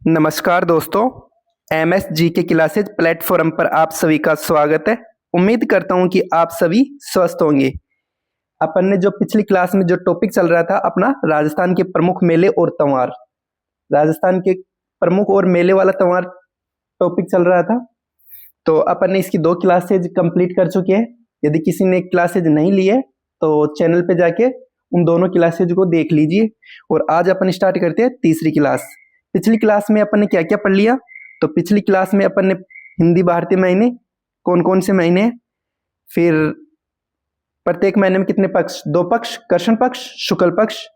नमस्कार दोस्तों, एमएस जी के क्लासेज प्लेटफॉर्म पर आप सभी का स्वागत है। उम्मीद करता हूं कि आप सभी स्वस्थ होंगे। अपन ने जो पिछली क्लास में जो टॉपिक चल रहा था अपना राजस्थान के प्रमुख मेले और त्योहार, राजस्थान के प्रमुख और मेले वाला त्योहार टॉपिक चल रहा था। तो अपन ने इसकी 2 क्लासेज कंप्लीट कर चुके हैं। यदि किसी ने क्लासेज नहीं ली है तो चैनल पे जाके उन दोनों क्लासेज को देख लीजिए। और आज अपन स्टार्ट करते हैं तीसरी क्लास। पिछली क्लास में अपन ने क्या क्या पढ़ लिया? तो पिछली क्लास में अपन ने हिंदी भारतीय महीने, कौन कौन से महीने हैं, फिर प्रत्येक महीने में कितने पक्ष, 2 पक्ष, कृष्ण पक्ष, शुक्ल पक्ष।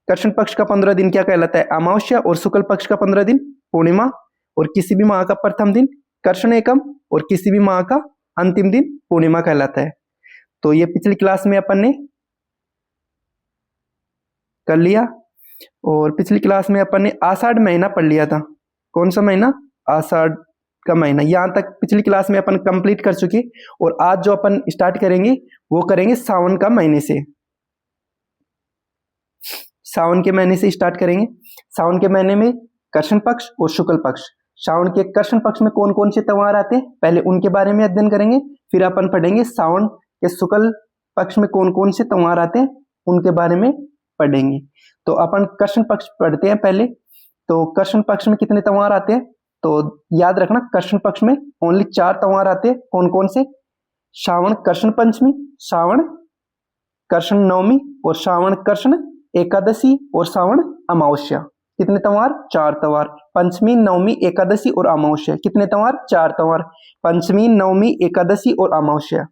कृष्ण पक्ष का 15 दिन क्या कहलाता है? अमावस्या। और शुक्ल पक्ष का 15 दिन पूर्णिमा। और किसी भी माह का प्रथम दिन कृष्ण एकम और किसी भी माह का अंतिम दिन पूर्णिमा कहलाता है। तो ये पिछली क्लास में अपन ने कर लिया। और पिछली क्लास में अपन ने आषाढ़ महीना पढ़ लिया था। कौन सा महीना? आषाढ़ का महीना। यहां तक पिछली क्लास में अपन कंप्लीट कर चुके। और आज जो अपन स्टार्ट करेंगे वो करेंगे सावन का महीने से। सावन के महीने से स्टार्ट करेंगे। सावन के महीने में कृष्ण पक्ष और शुक्ल पक्ष। सावन के कृष्ण पक्ष में कौन कौन से त्योहार आते हैं, पहले उनके बारे में अध्ययन करेंगे। फिर अपन पढ़ेंगे सावन के शुक्ल पक्ष में कौन कौन से त्योहार आते हैं, उनके बारे में पढ़ेंगे। तो अपन कृष्ण पक्ष पढ़ते हैं पहले। तो कृष्ण पक्ष में कितने त्योहार आते हैं? तो याद रखना, कृष्ण पक्ष में ओनली 4 त्योहार आते हैं। कौन कौन से? श्रावण कृष्ण पंचमी, श्रावण कृष्ण नवमी और श्रावण कृष्ण एकादशी और श्रावण अमावस्या। कितने त्योहार? 4 त्योहार। पंचमी, नवमी, एकादशी और अमावस्या। कितने त्योहार? 4 त्योहार। पंचमी, नवमी, एकादशी और अमावस्या।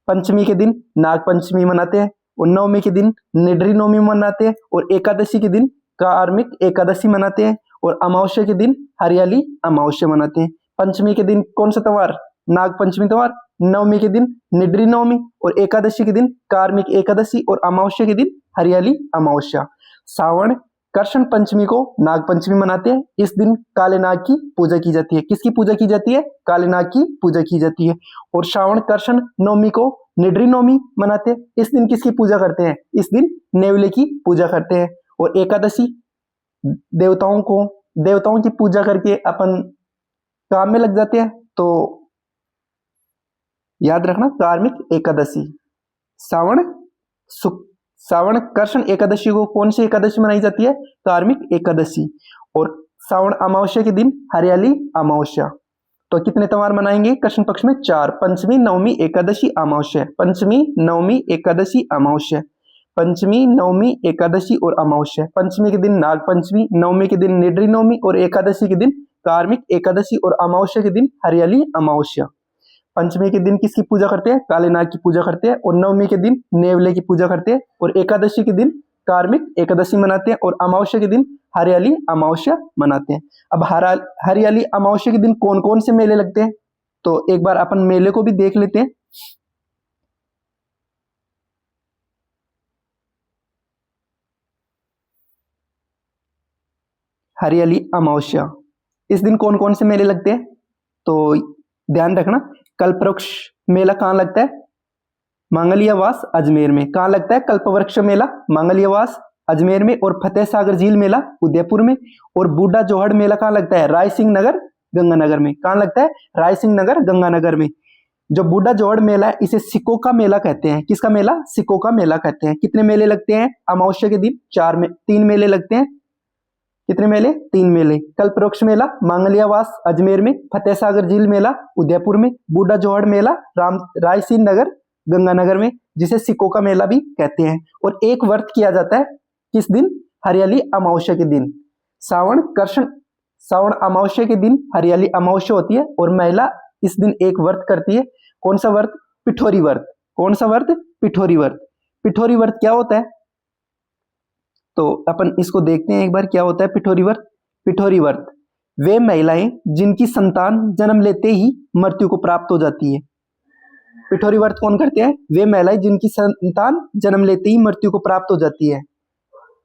पंचमी के दिन नाग पंचमी मनाते हैं और नवमी के दिन निड्री नवमी मनाते हैं और एकादशी के दिन कार्मिक एकादशी मनाते हैं और अमावस्या के दिन हरियाली अमावस्या मनाते हैं। पंचमी के दिन कौन सा त्योहार? नाग पंचमी त्योहार। नवमी के दिन निड्री नवमी और एकादशी के दिन कार्मिक एकादशी और अमावस्या के दिन हरियाली अमावस्या। श्रावण कृष्ण पंचमी को नाग पंचमी मनाते हैं। इस दिन काले नाग की पूजा की जाती है। किसकी पूजा की जाती है? काले नाग की पूजा की जाती है। और श्रावण कृष्ण नवमी को निड्री नवमी मनाते हैं। इस दिन किसकी पूजा करते हैं? इस दिन नेवले की पूजा करते हैं। और एकादशी देवताओं की पूजा करके अपन काम में लग जाते हैं। तो याद रखना, कार्मिक एकादशी। श्रावण कृष्ण एकादशी को कौन सी एकादशी मनाई जाती है? कार्मिक एकादशी। और श्रावण अमावस्या के दिन हरियाली अमावस्या। तो कितने त्योहार मनाएंगे कृष्ण पक्ष में? 4। पंचमी, नवमी, एकादशी, अमावस्या। पंचमी, नवमी, एकादशी, अमावस्या। पंचमी, नवमी, एकादशी और अमावस्या। पंचमी के दिन नाग पंचमी, नवमी के दिन निड्री नवमी और एकादशी के दिन कार्मिक एकादशी और अमावस्या के दिन हरियाली अमावस्या। पंचमी के दिन किसकी पूजा करते हैं? काले नाग की पूजा करते हैं। और नवमी के दिन नेवले की पूजा करते हैं। और एकादशी के दिन कार्मिक एकादशी मनाते हैं। और अमावस्या के दिन हरियाली अमावस्या मनाते हैं। अब हरियाली अमावस्या के दिन कौन कौन से मेले लगते हैं? तो एक बार अपन मेले को भी देख लेते हैं। हरियाली अमावस्या, इस दिन कौन कौन से मेले लगते हैं? तो ध्यान रखना, कल्पवृक्ष मेला कहाँ लगता है? मांगलियावास अजमेर में। कहाँ लगता है कल्पवृक्ष मेला? मांगलियावास अजमेर में। और फतेह सागर झील मेला उदयपुर में। और बूढ़ा जोहड़ मेला कहाँ लगता है? राय सिंह नगर गंगानगर में। कहाँ लगता है? राय सिंह नगर गंगानगर में। जो बूढ़ा जोहड़ मेला है इसे सिक्कों का मेला कहते हैं। किसका मेला? सिक्कों का मेला कहते हैं। कितने मेले लगते हैं अमावस्या के दिन? 3 मेले लगते हैं। कितने मेले? 3 मेले। कल्पवृक्ष मेला मांगलियावास अजमेर में, फतेह सागर झील मेला उदयपुर में, बूढ़ा जोहड़ मेला राय सिंह नगर गंगानगर में, जिसे सिक्कों का मेला भी कहते हैं। और एक व्रत किया जाता है किस दिन? हरियाली अमावस्या के दिन। श्रावण अमावस्या के दिन हरियाली अमावस्या होती है और महिला इस दिन एक व्रत करती है। कौन सा व्रत? पिठोरी व्रत। कौन सा व्रत? पिठोरी व्रत। पिठोरी व्रत क्या होता है? तो अपन इसको देखते हैं एक बार, क्या होता है पिठोरी व्रत। पिठोरी व्रत वे महिलाएं जिनकी संतान जन्म लेते ही मृत्यु को प्राप्त हो जाती है। पिठोरी व्रत कौन करते हैं? वे महिलाएं जिनकी संतान जन्म लेते ही मृत्यु को प्राप्त हो जाती है।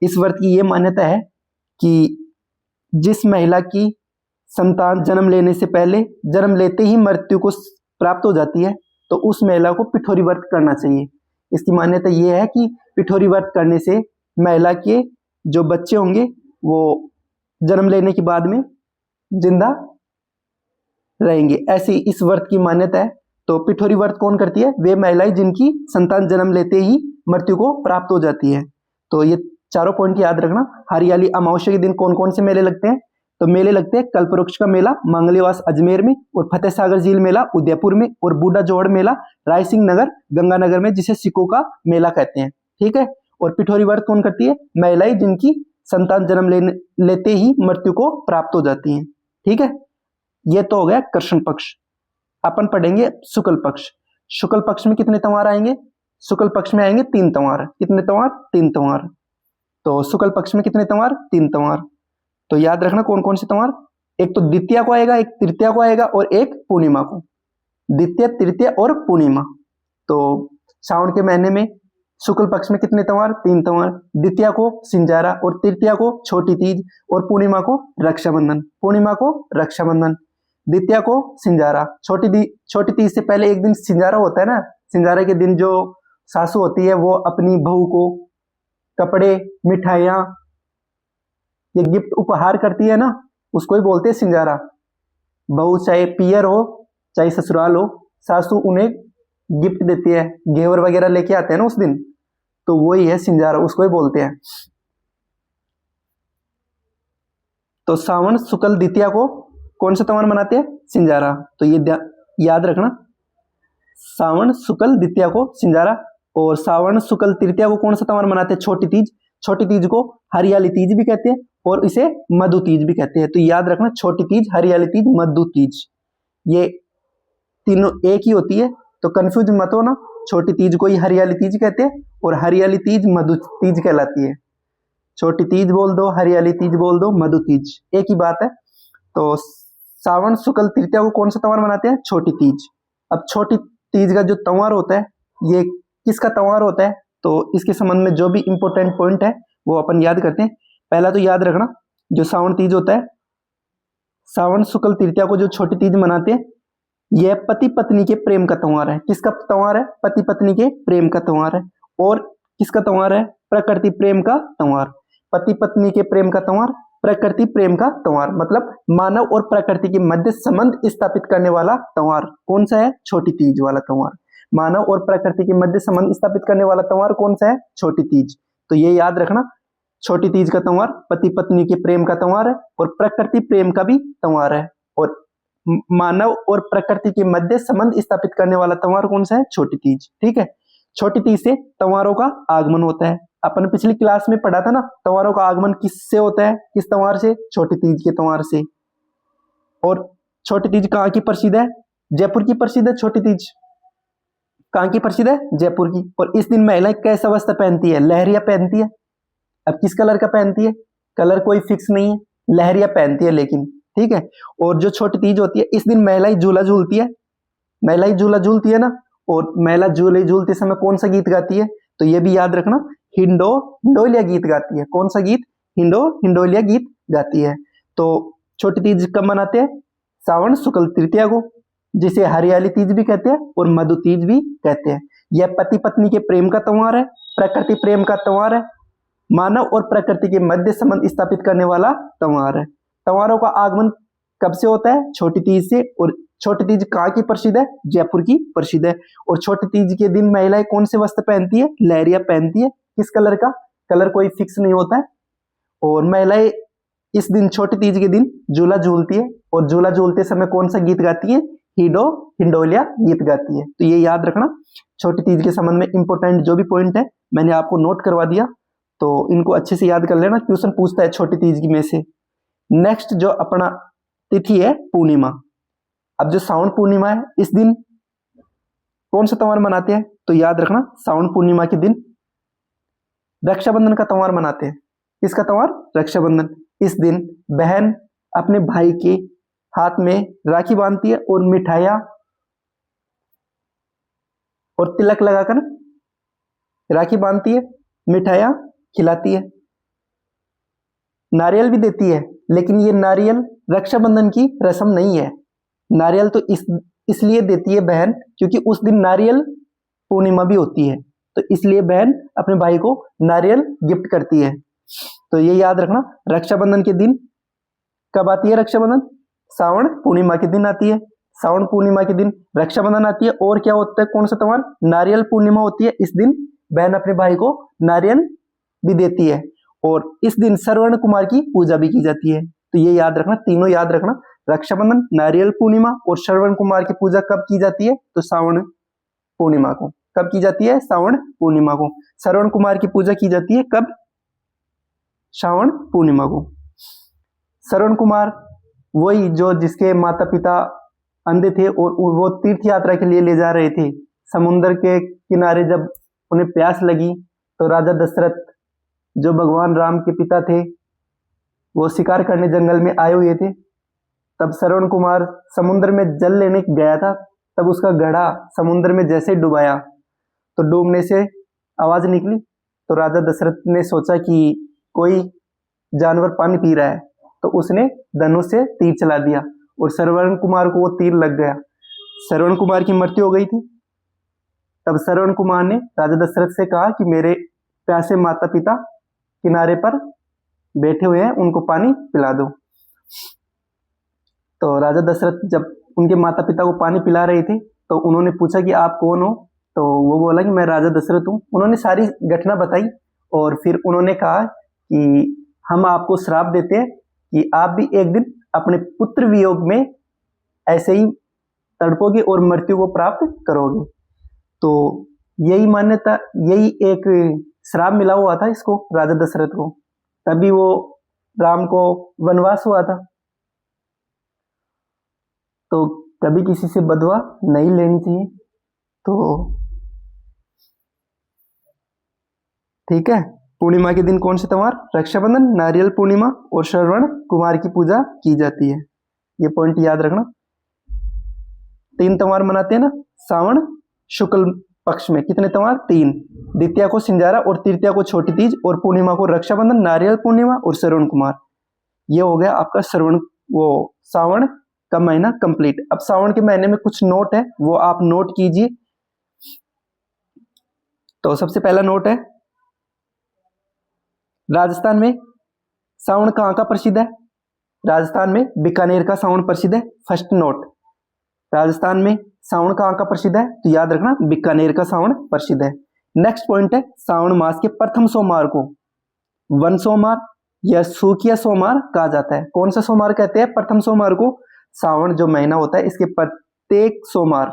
इस व्रत की यह मान्यता है कि जिस महिला की संतान जन्म लेने से पहले, जन्म लेते ही मृत्यु को प्राप्त हो जाती है, तो उस महिला को पिठोरी व्रत करना चाहिए। इसकी मान्यता यह है कि पिठोरी व्रत करने से महिला के जो बच्चे होंगे वो जन्म लेने के बाद में जिंदा रहेंगे, ऐसी इस व्रत की मान्यता है। तो पिठोरी व्रत कौन करती है? वे महिलाएं जिनकी संतान जन्म लेते ही मृत्यु को प्राप्त हो जाती है। तो ये चारों पॉइंट याद रखना। हरियाली अमावस्या के दिन कौन कौन से मेले लगते हैं? तो मेले लगते हैं कल्पवृक्ष का मेला मांगलीवास अजमेर में, और फतेह सागर झील मेला उदयपुर में, और बूढ़ा जोहड़ मेला रायसिंह नगर गंगानगर में, जिसे सिखों का मेला कहते हैं। ठीक है। और पिठोरी व्रत कौन करती है? महिलाएं जिनकी संतान जन्म लेते ही मृत्यु को प्राप्त हो जाती हैं। ठीक है। ये तो हो गया कृष्ण पक्ष। अपन पढ़ेंगे शुक्ल पक्ष। शुक्ल पक्ष में कितने त्योहार आएंगे? शुक्ल पक्ष में आएंगे 3 त्योहार। कितने त्योहार? 3 त्योहार। तो शुक्ल पक्ष में कितने त्योहार? 3 त्योहार। तो याद रखना कौन कौन से त्योहार। एक तो द्वितीया को आएगा, एक तृतीया को आएगा, और एक पूर्णिमा को। द्वितीय, तृतीय और पूर्णिमा। तो सावन के महीने में शुक्ल पक्ष में कितने त्योहार? 3 त्योहार। द्वितीया को सिंजारा, और तृतीया को छोटी तीज, और पूर्णिमा को रक्षाबंधन। पूर्णिमा को रक्षाबंधन, द्वितीया को सिंजारा। छोटी तीज से पहले एक दिन सिंजारा होता है ना। सिंजारे के दिन जो सासू होती है वो अपनी बहू को कपड़े, मिठाइयां, ये गिफ्ट उपहार करती है ना, उसको ही बोलते हैं सिंजारा। बहू चाहे पियर हो चाहे ससुराल हो, सासू उन्हें गिफ्ट देती है, घेवर वगैरह लेके आते हैं ना उस दिन, तो वही है सिंजारा, उसको ही बोलते हैं। तो सावन शुक्ल द्वितीया को कौन सा त्योहार मनाते हैं? सिंजारा। तो ये याद रखना, सावन शुक्ल द्वितीया को सिंजारा, और सावन शुक्ल तृतीया को कौन सा त्योहार मनाते हैं? छोटी तीज। छोटी तीज को हरियाली तीज भी कहते हैं, और इसे मधु तीज भी कहते हैं। तो याद रखना, छोटी तीज, हरियाली तीज, मधु तीज, ये तीनों एक ही होती है, तो कंफ्यूज मत हो ना। छोटी तीज को ही हरियाली तीज कहते हैं, और हरियाली तीज मधु तीज कहलाती है। छोटी तीज बोल दो, हरियाली तीज बोल दो, मधु तीज एक ही बात है। तो सावन शुक्ल तृतीया को कौन सा त्योहार मनाते हैं? छोटी तीज। अब छोटी तीज का जो त्योहार होता है, ये किसका त्योहार होता है? तो इसके संबंध में जो भी इंपॉर्टेंट पॉइंट है वो अपन याद करते हैं। पहला तो याद रखना, जो सावन तीज होता है, सावन शुक्ल तृतीया को जो छोटी तीज मनाते हैं, यह पति पत्नी के प्रेम का त्योहार है। किसका त्योहार है? पति पत्नी के प्रेम का त्योहार है। और किसका त्योहार है? प्रकृति प्रेम का त्योहार। पति पत्नी के प्रेम का त्योहार, प्रकृति प्रेम का त्योहार, मतलब मानव और प्रकृति के मध्य संबंध स्थापित करने वाला त्योहार कौन सा है? छोटी तीज वाला त्योहार। मानव और प्रकृति के मध्य संबंध स्थापित करने वाला त्योहार कौन सा है? छोटी तीज। तो ये याद रखना, छोटी तीज का त्योहार पति पत्नी के प्रेम का त्योहार है, और प्रकृति प्रेम का भी त्योहार है, और मानव और प्रकृति के मध्य संबंध स्थापित करने वाला त्योहार कौन सा है? छोटी तीज। ठीक है। छोटी तीज से त्योहारों का आगमन होता है। अपन पिछली क्लास में पढ़ा था ना, त्योहारों का आगमन किससे होता है? किस त्योहार से? छोटी तीज के त्योहार से। और छोटी तीज कहाँ की प्रसिद्ध है? जयपुर की प्रसिद्ध है छोटी तीज। कहाँ की प्रसिद्ध है? जयपुर की। और इस दिन महिलाएं कैसा वस्त्र पहनती है? लहरिया पहनती है। अब किस कलर का पहनती है? कलर कोई फिक्स नहीं है, लहरिया पहनती है लेकिन। ठीक है। और जो छोटी तीज होती है, इस दिन महिलाएं झूला झूलती है। महिलाएं झूला झूलती है ना, और महिला झूले झूलते समय कौन सा गीत गाती है? तो ये भी याद रखना, हिंडोलिया गीत गाती है। कौन सा गीत? हिंडोलिया गीत गाती है। तो छोटी तीज कब मनाते हैं? सावन शुक्ल तृतीया को, जिसे हरियाली तीज भी कहते हैं और मधु तीज भी कहते हैं। यह पति पत्नी के प्रेम का त्योहार है, प्रकृति प्रेम का त्योहार है, मानव और प्रकृति के मध्य संबंध स्थापित करने वाला त्योहार है। त्योहारों का आगमन कब से होता है? छोटी तीज से। और छोटी तीज कहाँ की प्रसिद्ध है? जयपुर की प्रसिद्ध है। और छोटी तीज के दिन महिलाएं कौन से वस्त्र पहनती है? लहरिया पहनती है। किस कलर का? कलर कोई फिक्स नहीं होता है। और महिलाएं इस दिन, छोटी तीज के दिन, झूला झूलती है, और झूला झूलते समय कौन सा गीत गाती है? हिंडोलिया गीत गाती है। तो ये याद रखना, छोटी तीज के संबंध में इंपोर्टेंट जो भी पॉइंट है मैंने आपको नोट करवा दिया, तो इनको अच्छे से याद कर लेना, क्वेश्चन पूछता है छोटी तीज की में से। नेक्स्ट जो अपना तिथि है पूर्णिमा। अब जो सावन पूर्णिमा है, इस दिन कौन सा त्योहार मनाते हैं? तो याद रखना, सावन पूर्णिमा के दिन रक्षाबंधन का त्योहार मनाते हैं। किसका त्योहार? रक्षाबंधन। इस दिन बहन अपने भाई के हाथ में राखी बांधती है, और मिठाइयां और तिलक लगाकर राखी बांधती है, मिठाइयां खिलाती है, नारियल भी देती है। लेकिन ये नारियल रक्षाबंधन की रस्म नहीं है। नारियल तो इसलिए देती है बहन, क्योंकि उस दिन नारियल पूर्णिमा भी होती है, तो इसलिए बहन अपने भाई को नारियल गिफ्ट करती है। तो ये याद रखना, रक्षाबंधन के दिन कब आती है रक्षाबंधन? श्रावण पूर्णिमा के दिन आती है। श्रावण पूर्णिमा के दिन रक्षाबंधन आती है। और क्या होता है, कौन सा त्योहार, नारियल पूर्णिमा होती है। इस दिन बहन अपने भाई को नारियल भी देती है। और इस दिन श्रवण कुमार की पूजा भी की जाती है। तो ये याद रखना, तीनों याद रखना, रक्षाबंधन, नारियल पूर्णिमा और श्रवण कुमार की पूजा कब की जाती है, तो श्रावण पूर्णिमा को। कब की जाती है, श्रावण पूर्णिमा को। श्रवण कुमार की पूजा की जाती है कब, श्रावण पूर्णिमा को। श्रवण कुमार वही जो जिसके माता पिता अंधे थे और वो तीर्थ यात्रा के लिए ले जा रहे थे। समुद्र के किनारे जब उन्हें प्यास लगी तो राजा दशरथ जो भगवान राम के पिता थे वो शिकार करने जंगल में आए हुए थे। तब श्रवण कुमार समुद्र में जल लेने गया था। तब उसका घड़ा समुद्र में जैसे डुबाया तो डूबने से आवाज निकली। तो राजा दशरथ ने सोचा कि कोई जानवर पानी पी रहा है, तो उसने धनुष से तीर चला दिया और श्रवण कुमार को वो तीर लग गया। श्रवण कुमार की मृत्यु हो गई थी। तब श्रवण कुमार ने राजा दशरथ से कहा कि मेरे प्यासे माता पिता किनारे पर बैठे हुए हैं, उनको पानी पिला दो। तो राजा दशरथ जब उनके माता पिता को पानी पिला रहे थे तो उन्होंने पूछा कि आप कौन हो। तो वो बोला कि मैं राजा दशरथ हूँ। उन्होंने सारी घटना बताई और फिर उन्होंने कहा कि हम आपको श्राप देते हैं कि आप भी एक दिन अपने पुत्र वियोग में ऐसे ही तड़पोगे और मृत्यु को प्राप्त करोगे। तो यही मान्यता, यही एक श्राप मिला हुआ था इसको, राजा दशरथ को। तभी वो राम को वनवास हुआ था। तो कभी किसी से बदवा नहीं लेनी चाहिए। तो ठीक है, पूर्णिमा के दिन कौन से त्योहार, रक्षाबंधन, नारियल पूर्णिमा और श्रवण कुमार की पूजा की जाती है। ये पॉइंट याद रखना। 3 त्योहार मनाते हैं ना श्रावण शुक्ल पक्ष में। कितने त्योहार, 3। द्वितीया को सिंजारा और तृतीया को छोटी तीज और पूर्णिमा को रक्षाबंधन, नारियल पूर्णिमा और श्रवण कुमार। ये हो गया आपका श्रावण का महीना कंप्लीट। अब श्रावण के महीने में कुछ नोट है, वो आप नोट कीजिए। तो सबसे पहला नोट है, राजस्थान में श्रावण कहाँ का प्रसिद्ध है, राजस्थान में बीकानेर का श्रावण प्रसिद्ध है। फर्स्ट नोट, राजस्थान में श्रावण कहाँ का प्रसिद्ध है, तो याद रखना बीकानेर का श्रावण प्रसिद्ध है। नेक्स्ट पॉइंट है, श्रावण मास के प्रथम सोमवार को वन सोमवार या सूखिया सोमवार कहा जाता है। कौन सा सोमवार कहते हैं, प्रथम सोमवार को। श्रावण जो महीना होता है इसके प्रत्येक सोमवार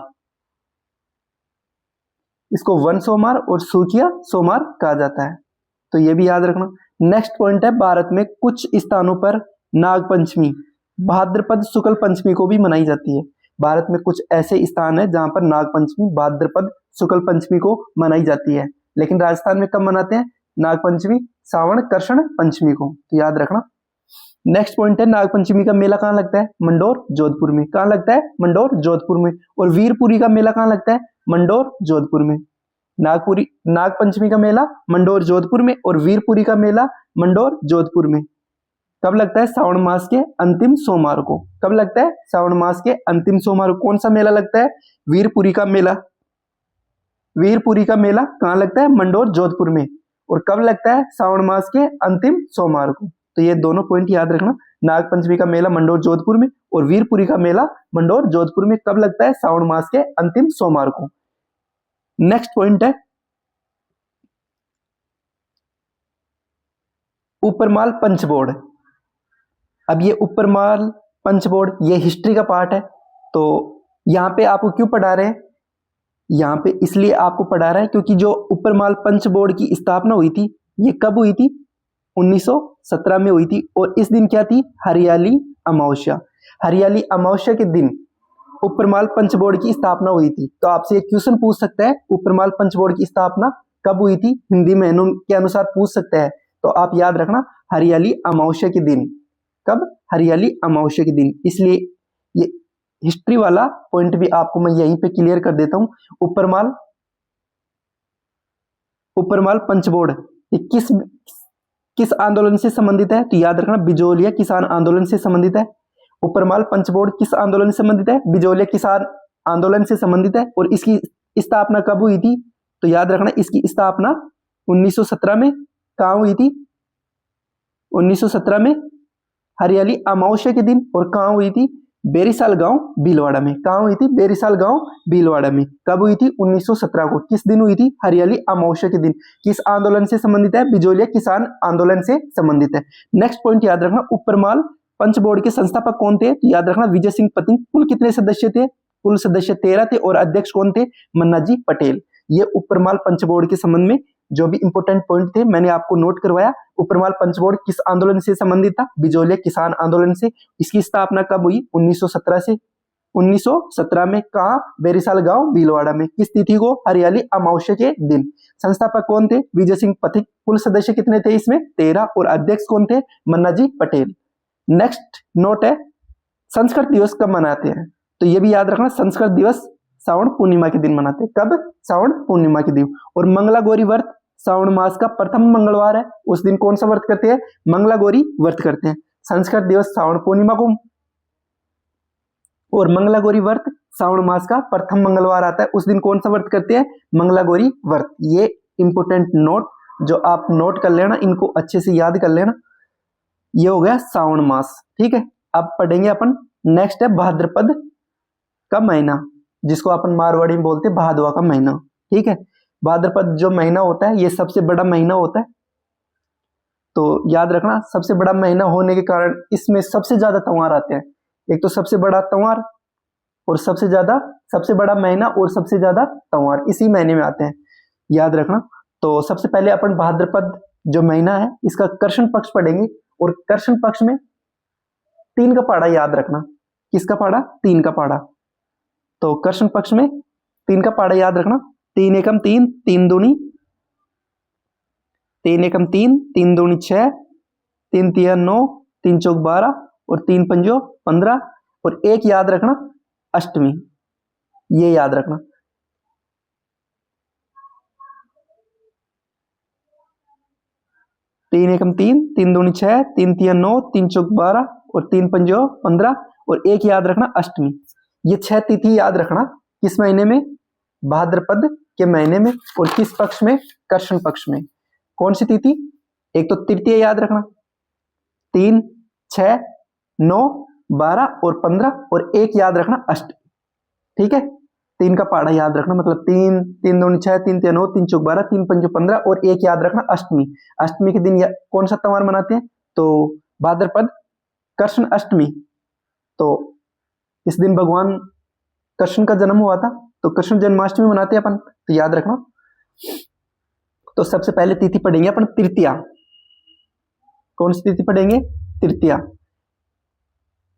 इसको वन सोमवार और सूखिया सोमवार कहा जाता है। तो ये भी याद रखना। नेक्स्ट पॉइंट है, भारत में कुछ स्थानों पर नागपंचमी भाद्रपद शुक्ल पंचमी को भी मनाई जाती है। भारत में कुछ ऐसे स्थान है जहां पर नागपंचमी भाद्रपद शुक्ल पंचमी को मनाई जाती है। लेकिन राजस्थान में कब मनाते हैं नागपंचमी, श्रावण कृष्ण पंचमी को। तो याद रखना। नेक्स्ट पॉइंट है, नागपंचमी का मेला कहाँ लगता है, मंडोर जोधपुर में। कहाँ लगता है, मंडोर जोधपुर में। और वीरपुरी का मेला कहाँ लगता है, मंडोर जोधपुर में। नागपंचमी का मेला मंडोर जोधपुर में और वीरपुरी का मेला मंडोर जोधपुर में। कब लगता है, श्रावण मास के अंतिम सोमवार को। कब लगता है, श्रावण मास के अंतिम सोमवार को। कौन सा मेला लगता है, वीरपुरी का मेला। वीरपुरी का मेला कहाँ लगता है, मंडोर जोधपुर में। और कब लगता है, श्रावण मास के अंतिम सोमवार को। तो ये दोनों पॉइंट याद रखना। नागपंचमी का मेला मंडोर जोधपुर में और वीरपुरी का मेला मंडोर जोधपुर में। कब लगता है, श्रावण मास के अंतिम सोमवार को। नेक्स्ट पॉइंट है, ऊपरमाल पंचबोर्ड। अब ये ऊपरमाल पंचबोर्ड ये हिस्ट्री का पार्ट है। तो यहाँ पे आपको क्यों पढ़ा रहे हैं, यहाँ पे इसलिए आपको पढ़ा रहा है क्योंकि जो ऊपरमाल पंचबोर्ड की स्थापना हुई थी ये कब हुई थी, 1917 में हुई थी। और इस दिन क्या थी, हरियाली अमावस्या। हरियाली अमावस्या के दिन ऊपरमाल पंचबोर्ड की स्थापना हुई थी। तो आपसे एक क्वेश्चन पूछ सकता है, ऊपरमाल पंचबोर्ड की स्थापना कब हुई थी, हिंदी महीनों के अनुसार पूछ सकता है। तो आप याद रखना हरियाली अमावस्या के दिन। कब, हरियाली अमावस्या के दिन। इसलिए ये हिस्ट्री वाला पॉइंट भी आपको मैं यहीं पे क्लियर कर देता हूं। ऊपरमाल पंचबोर्ड ये किस आंदोलन से संबंधित है, तो याद रखना बिजोलिया किसान आंदोलन से संबंधित है। ऊपरमाल पंचबोर्ड किस आंदोलन से संबंधित है, बिजोलिया किसान आंदोलन से संबंधित है। और इसकी स्थापना कब हुई थी, तो याद रखना इसकी स्थापना 1917 में कहाँ हुई थी, 1917 में हरियाली अमावस्या के दिन। और कहाँ हुई थी, बेरीसाल गांव भीलवाड़ा में। कहाँ हुई थी? बेरीसाल गांव भीलवाड़ा में। कब हुई थी? 1917 को। किस दिन हुई थी? हरियाली अमावस्या के दिन। किस आंदोलन से संबंधित है? बिजोलिया किसान आंदोलन से संबंधित है। नेक्स्ट पॉइंट याद रखना, उपरमाल पंच बोर्ड के संस्थापक कौन थे? तो याद रखना विजय सिंह पतिंग। कुल कितने सदस्य थे? कुल सदस्य 13 थे और अध्यक्ष कौन थे? मन्नाजी पटेल। ये उपरमाल पंच बोर्ड के संबंध में जो भी इंपोर्टेंट पॉइंट थे मैंने आपको नोट करवाया। उपरमाल पंच बोर्ड किस आंदोलन से संबंधित था? बिजोलिया किसान आंदोलन से। इसकी स्थापना कब हुई? 1917 से। 1917 में। कहा? बेरीसाल गांव भीलवाड़ा में। किस तिथि को? हरियाली अमावस्या के दिन। संस्थापक कौन थे? विजय सिंह पथिक। कुल सदस्य कितने थे इसमें? 13 और अध्यक्ष कौन थे? मन्नाजी पटेल। नेक्स्ट नोट है, संस्कृत दिवस कब मनाते हैं? तो ये भी याद रखना, संस्कृत दिवस श्रावण पूर्णिमा के दिन मनाते हैं। कब? श्रावण पूर्णिमा के दिन। और मंगला गौरी व्रत श्रावण मास का प्रथम मंगलवार है, उस दिन कौन सा व्रत करते हैं? मंगला गौरी व्रत करते हैं। संस्कृत दिवस श्रावण पूर्णिमा को और मंगला गौरी व्रत श्रावण मास का प्रथम मंगलवार आता है, उस दिन कौन सा व्रत करते हैं? मंगला गौरी व्रत। ये इंपोर्टेंट नोट जो आप नोट कर लेना, इनको अच्छे से याद कर लेना। ये हो गया श्रावण मास। ठीक है, अब पढ़ेंगे अपन। नेक्स्ट है भाद्रपद का महीना, जिसको अपन मारवाड़ी में बोलते हैं भादवा का महीना। ठीक है, भाद्रपद जो महीना होता है ये सबसे बड़ा महीना होता है। तो याद रखना, सबसे बड़ा महीना होने के कारण इसमें सबसे ज्यादा त्योहार आते हैं। एक तो सबसे बड़ा त्योहार और सबसे बड़ा महीना और सबसे ज्यादा त्योहार इसी महीने में आते हैं, याद रखना। तो सबसे पहले अपन भाद्रपद जो महीना है इसका कृष्ण पक्ष पढ़ेंगे। और कृष्ण पक्ष में 3 का पहाड़ा याद रखना। किसका पहाड़ा? 3 का पहाड़ा। तो कृष्ण पक्ष में 3 का पहाड़ा याद रखना। 3 एकम 3, 3 दूनी 3 एकम 3, 3 दूनी 6, 3 तिया 9, 3 चौक 12 और 3 पंजो 15 और एक याद रखना अष्टमी। ये याद रखना। तीन एकम 3, 3 दूनी 6, 3 तिया 9, 3 चौक 12 और 3 पंजो 15 और एक याद रखना अष्टमी। ये 6 तिथि याद रखना। किस महीने में? भाद्रपद के महीने में। और किस पक्ष में? कृष्ण पक्ष में। कौन सी तिथि? एक तो तृतीय याद रखना, 3, 6, 9, 12 और 15 और एक याद रखना अष्टमी। ठीक है, 3 का पहाड़ा याद रखना, मतलब 3, 3 दूनी 6, 3 तिया 9, 3 चौक 12, 3 पंजो 15 और एक याद रखना अष्टमी। अष्टमी के दिन कौन सा त्योहार मनाते हैं? तो भाद्रपद कृष्ण अष्टमी। तो इस दिन भगवान कृष्ण का जन्म हुआ था, तो कृष्ण जन्माष्टमी मनाते हैं अपन, तो याद रखना। तो सबसे पहले तिथि पढ़ेंगे अपन तृतीया। कौन सी तिथि पढ़ेंगे? तृतीया।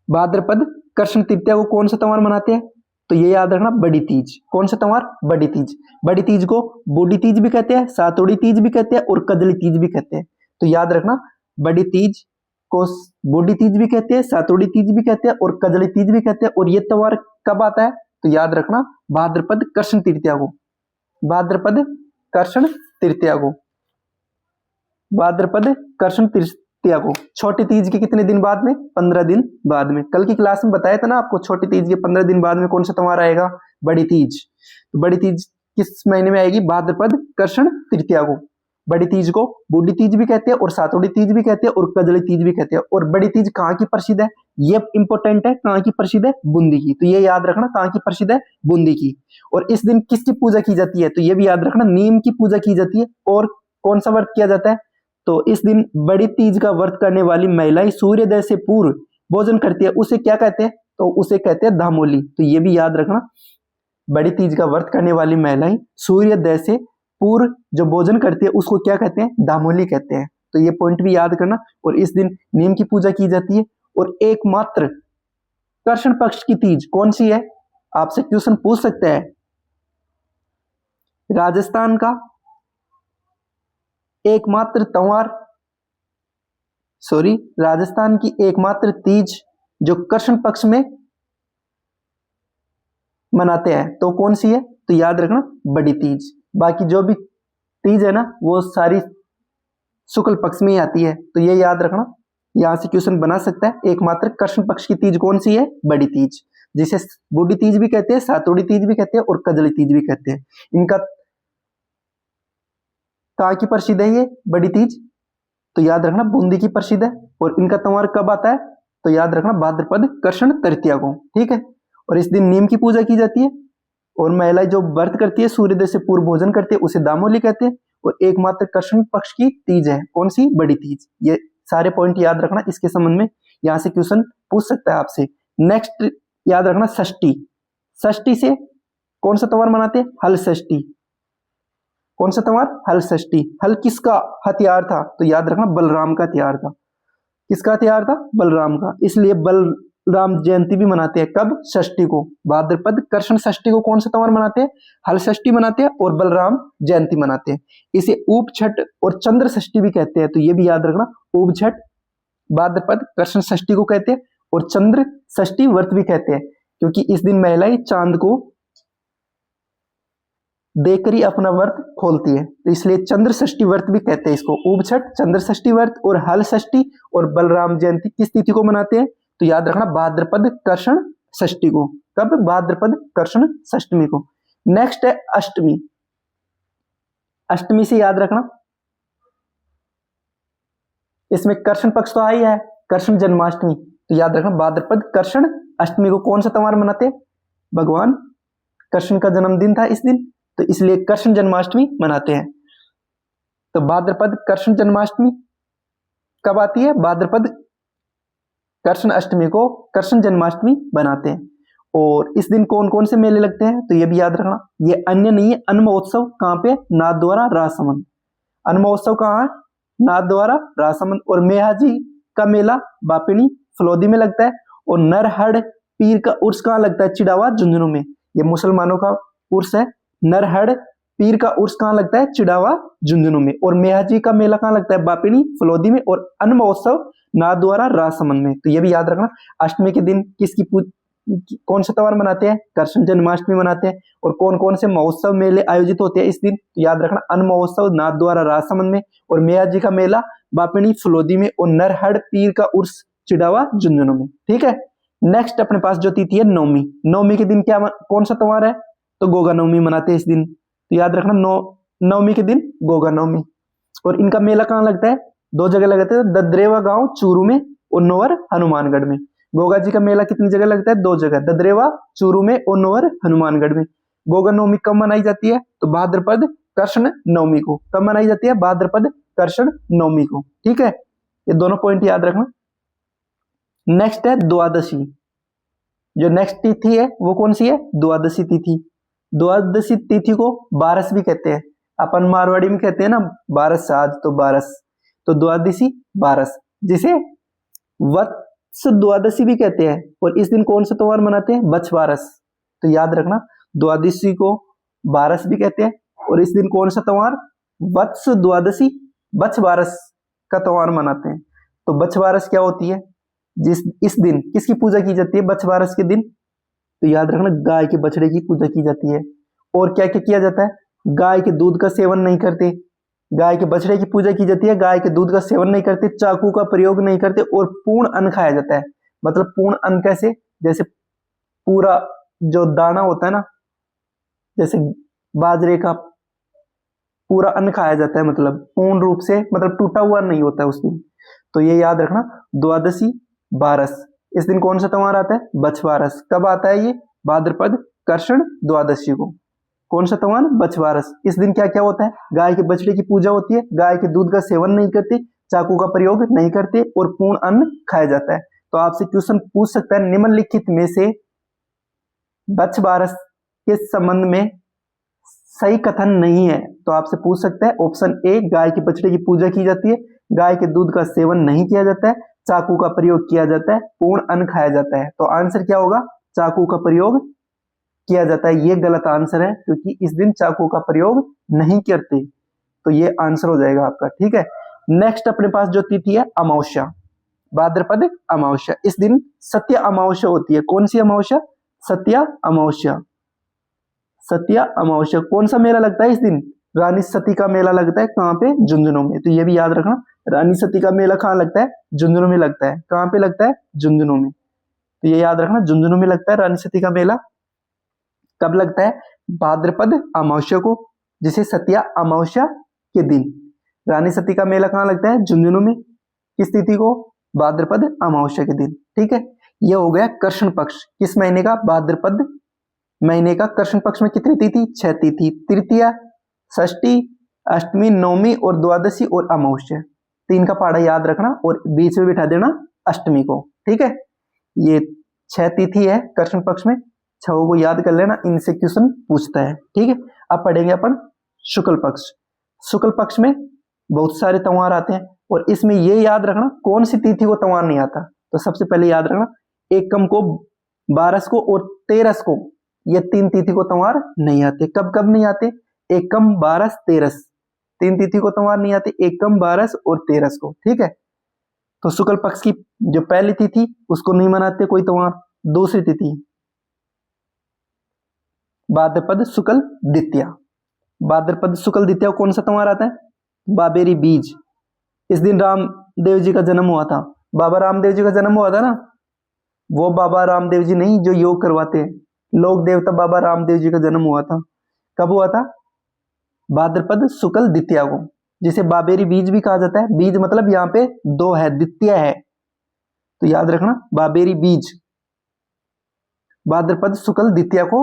भाद्रपद कृष्ण तृतीया को कौन सा त्योहार मनाते हैं? तो ये याद रखना बड़ी तीज। कौन सा त्योहार? बड़ी तीज। बड़ी तीज को बूढ़ी तीज भी कहते हैं, सातोड़ी तीज भी कहते हैं और कजली तीज भी कहते हैं। तो याद रखना, बड़ी तीज को बूढ़ी तीज भी कहते हैं, सातोड़ी तीज भी कहते हैं और कजली तीज भी कहते हैं। और ये त्योहार कब आता है? तो याद रखना भाद्रपद कृष्ण तृतीया को। भाद्रपद कृष्ण तृतीया को। भाद्रपद कृष्ण तृतीया को। छोटी तीज के कितने दिन बाद में? 15 दिन बाद में। कल की क्लास में बताया था ना आपको, छोटी तीज के 15 दिन बाद में कौन सा त्योहार आएगा? बड़ी तीज। तो बड़ी तीज किस महीने में आएगी? भाद्रपद कृष्ण तृतीया को। बड़ी तीज को बूढ़ी तीज भी कहते हैं और सातोड़ी तीज भी कहते हैं और कजली तीज भी कहते हैं। और बड़ी तीज कहाँ की प्रसिद्ध है? ये इंपोर्टेंट है, कहाँ की प्रसिद्ध है? बूंदी की। तो ये याद रखना, कहाँ की प्रसिद्ध है? बूंदी की। और इस दिन किसकी पूजा की जाती है? तो ये भी याद रखना, नीम की पूजा की जाती है। और कौन सा व्रत किया जाता है? तो इस दिन बड़ी तीज का व्रत करने वाली महिलाएं सूर्योदय से पूर्व भोजन करती है, उसे क्या कहते हैं? तो उसे कहते हैं धामोली। तो ये भी याद रखना, बड़ी तीज का व्रत करने वाली महिलाएं सूर्योदय से पूर्व जो भोजन करती है उसको क्या कहते हैं? धामोली कहते हैं। तो ये पॉइंट भी याद करना। और इस दिन नीम की पूजा की जाती है। और एकमात्र कृष्ण पक्ष की तीज कौन सी है? आपसे क्वेश्चन पूछ सकते हैं। राजस्थान का एकमात्र त्योहार, राजस्थान की एकमात्र तीज जो कृष्ण पक्ष में मनाते हैं, तो कौन सी है? तो याद रखना बड़ी तीज। बाकी जो भी तीज है ना वो सारी शुक्ल पक्ष में ही आती है। तो ये याद रखना, यहां से क्वेश्चन बना सकता है। एकमात्र कृष्ण पक्ष की तीज कौन सी है? बड़ी तीज, जिसे बूढ़ी तीज भी कहते हैं, सातोड़ी तीज भी कहते हैं और कजली तीज भी कहते हैं। इनका कहाँ की प्रसिद्ध है ये बड़ी तीज? तो याद रखना बूंदी की प्रसिद्ध है। और इनका त्योहार कब आता है? तो याद रखना भाद्रपद कृष्ण तृतीया को, ठीक है। और इस दिन नीम की पूजा की जाती है, और महिलाएं जो व्रत करती है सूर्योदय से पूर्व भोजन करती है उसे दामोली कहते हैं। और एकमात्र कृष्ण पक्ष की तीज है, कौन सी? बड़ी तीज। ये सारे पॉइंट याद रखना, इसके संबंध में यहां से क्वेश्चन पूछ सकता है आपसे। नेक्स्ट याद रखना षष्ठी। षष्ठी से कौन सा त्योहार मनाते हैं? हल षष्ठी। कौन सा त्योहार? हल षष्ठी। हल किसका हथियार था? तो याद रखना बलराम का हथियार था। किसका हथियार था? बलराम का। इसलिए बलराम जयंती भी मनाते हैं। कब? षष्ठी को। भाद्रपद कृष्ण षष्ठी को कौन सा त्योहार मनाते हैं? हल षष्ठी मनाते हैं और बलराम जयंती मनाते हैं। इसे ऊप छठ और चंद्र षष्ठी भी कहते हैं, तो ये भी याद रखना। ऊप छठ भाद्रपद कृष्ण षष्ठी को कहते हैं और चंद्र षष्ठी व्रत भी कहते हैं, क्योंकि इस दिन महिलाएं चांद को देखकर ही अपना व्रत खोलती है, तो इसलिए चंद्र षष्ठी व्रत भी कहते हैं इसको। ऊप छठ, चंद्र षष्ठी व्रत और हल षष्ठी और बलराम जयंती किस तिथि को मनाते हैं? तो याद रखना भाद्रपद कृष्ण षष्ठी को। कब? भाद्रपद कृष्ण षष्ठी को। नेक्स्ट है अष्टमी। अष्टमी से याद रखना, इसमें कृष्ण पक्ष तो आई है, कृष्ण जन्माष्टमी। तो याद रखना भाद्रपद कृष्ण अष्टमी को कौन सा त्योहार मनाते हैं? भगवान कृष्ण का जन्मदिन था इस दिन, तो इसलिए कृष्ण जन्माष्टमी मनाते हैं। तो भाद्रपद कृष्ण जन्माष्टमी कब आती है? भाद्रपद कृष्ण अष्टमी को कृष्ण जन्माष्टमी बनाते हैं। और इस दिन कौन कौन से मेले लगते हैं? तो ये भी याद रखना, ये अन्य नहीं है, अन्न महोत्सव। कहाँ पे? नाथद्वारा राजसमंद। अन्न महोत्सव कहाँ है? नाथद्वारा राजसमंद। और मेहाजी का मेला बापिनी फलोदी में लगता है। और नरहड़ पीर का उर्स कहाँ लगता है? चिड़ावा झुंझुनू में। ये मुसलमानों का उर्स है। नरहड़ पीर का उर्स कहाँ लगता है? चिड़ावा झुंझुनू में। और मेहाजी का मेला कहाँ लगता है? बापिनी फलोदी में। और अन्न महोत्सव नाथद्वारा राजसमंद में। तो ये भी याद रखना। अष्टमी के दिन किसकी कौन सा त्योहार मनाते हैं? कृष्ण जन्माष्टमी मनाते हैं। और कौन कौन से महोत्सव मेले आयोजित होते हैं इस दिन? तो याद रखना अन्न महोत्सव नाथद्वारा राजसमंद में, और मेहाजी का मेला बापिनी फलोदी में, और नरहड़ पीर का उर्स चिड़ावा झुंझुनू में, ठीक है। नेक्स्ट अपने पास जो तिथि है नवमी। नवमी के दिन क्या कौन सा त्योहार है? तो गोगा नवमी मनाते हैं इस दिन। तो याद रखना नवमी के दिन गोगा नवमी। और इनका मेला कहाँ लगता है? दो जगह लगता है, ददरेवा गांव चूरू में और नोवर हनुमानगढ़ में। गोगा जी का मेला कितनी जगह लगता है? दो जगह, ददरेवा चूरू में और नोवर हनुमानगढ़ में। गोगा नवमी कब मनाई जाती है? तो भाद्रपद कृष्ण नवमी को। कब मनाई जाती है? भाद्रपद कृष्ण नवमी को, ठीक है। ये दोनों पॉइंट याद रखना। नेक्स्ट है द्वादशी। जो नेक्स्ट तिथि है वो कौन सी है? द्वादशी तिथि। द्वादशी तिथि को बारस भी कहते हैं। अपन मारवाड़ी में कहते हैं ना बारस आज तो बारस, तो द्वादशी बारस, जिसे वत्स द्वादशी भी कहते हैं। और इस दिन कौन सा त्योहार मनाते हैं? बछ बारस। तो याद रखना द्वादशी को बारस भी कहते हैं। और इस दिन कौन सा त्योहार? वत्स द्वादशी बछ बारस का त्योहार मनाते हैं। तो बछ बारस क्या होती है? इस दिन किसकी पूजा की जाती है बछ बारस के दिन? तो याद रखना गाय के बछड़े की पूजा की जाती है। और क्या क्या किया जाता है? गाय के दूध का सेवन नहीं करते, गाय के बछड़े की पूजा की जाती है, गाय के दूध का सेवन नहीं करते, चाकू का प्रयोग नहीं करते, और पूर्ण अन्न खाया जाता है। मतलब पूर्ण अन्न कैसे? जैसे पूरा जो दाना होता है ना, जैसे बाजरे का पूरा अन्न खाया जाता है, मतलब पूर्ण रूप से, मतलब टूटा हुआ नहीं होता है उस दिन। तो ये याद रखना द्वादशी बारस। इस दिन कौन सा त्योहार आता है? बछ बारस। कब आता है ये? भाद्रपद कृष्ण द्वादशी को। कौन सा त्योहार? बछ बारस। इस दिन क्या क्या होता है? गाय के बछड़े की पूजा होती है, गाय के दूध का सेवन नहीं करते, चाकू का प्रयोग नहीं करते, और पूर्ण अन्न खाया जाता है। तो आपसे क्वेश्चन पूछ सकता है निम्नलिखित में से बछ बारस के संबंध में सही कथन नहीं है। तो आपसे पूछ सकता है ऑप्शन ए, गाय के बछड़े की पूजा की जाती है, गाय के दूध का सेवन नहीं किया जाता है, चाकू का प्रयोग किया जाता है, पूर्ण अन्न खाया जाता है। तो आंसर क्या होगा? चाकू का प्रयोग किया जाता है। ये गलत आंसर है, क्योंकि इस दिन चाकू का प्रयोग नहीं करते। तो ये आंसर हो जाएगा आपका, ठीक है। नेक्स्ट अपने पास जो तिथि है अमावस्या, भाद्रपद अमावस्या। इस दिन सत्य अमावस्या होती है। कौन सी अमावस्या? सत्य अमावस्या। सत्य अमावस्या। कौन सा मेला लगता है इस दिन? रानी सती का मेला लगता है। कहाँ पे? झुंझुनू में। तो ये भी याद रखना, रानी सती का मेला कहाँ लगता है? झुंझुनू में लगता है। कहाँ पे लगता है? झुंझुनू में। तो ये याद रखना झुंझुनू में लगता है रानी सती का मेला। कब लगता है? भाद्रपद अमावस्या को, जिसे सत्या अमावस्या के दिन। रानी सती का मेला कहाँ लगता है? झुंझुनू में। किस तिथि को? भाद्रपद अमावस्या के दिन। ठीक है, यह हो गया कृष्ण पक्ष। किस महीने का? भाद्रपद महीने का कृष्ण पक्ष में कितनी तिथि? 6 तिथि, तृतीया, षष्ठी, अष्टमी, नवमी और द्वादशी और अमावस्या। 3 का पहाड़ा याद रखना और बीच में बिठा देना अष्टमी को। ठीक है, ये 6 तिथि है कृष्ण पक्ष में, 6 को याद कर लेना, इनसे क्वेश्चन पूछता है। ठीक है, अब पढ़ेंगे अपन शुक्ल पक्ष। शुक्ल पक्ष में बहुत सारे त्योहार आते हैं और इसमें ये याद रखना कौन सी तिथि को त्योहार नहीं आता। तो सबसे पहले याद रखना एकम को, 12 को और 13 को, ये 3 तिथि को त्योहार नहीं आते। कब कब नहीं आते? एकम, 12, 13, 3 तिथि को त्योहार नहीं आते, एकम, 12 और 13 को। ठीक है, तो शुक्ल पक्ष की जो पहली तिथि उसको नहीं मनाते कोई त्योहार। दूसरी तिथि भाद्रपद शुक्ल द्वितीया। भाद्रपद शुक्ल द्वितीया को कौन सा त्योहार आता है? बाबेरी बीज। इस दिन रामदेव जी का जन्म हुआ था। बाबा रामदेव जी का जन्म हुआ था ना, वो बाबा रामदेव जी नहीं जो योग करवाते हैं, लोक देवता बाबा रामदेव जी का जन्म हुआ था। कब हुआ था? भाद्रपद शुक्ल द्वितीया को, जिसे बाबेरी बीज भी कहा जाता है। बीज मतलब यहाँ पे 2 है, द्वितीय है, तो याद रखना बाबेरी बीज भाद्रपद शुक्ल द्वितीया को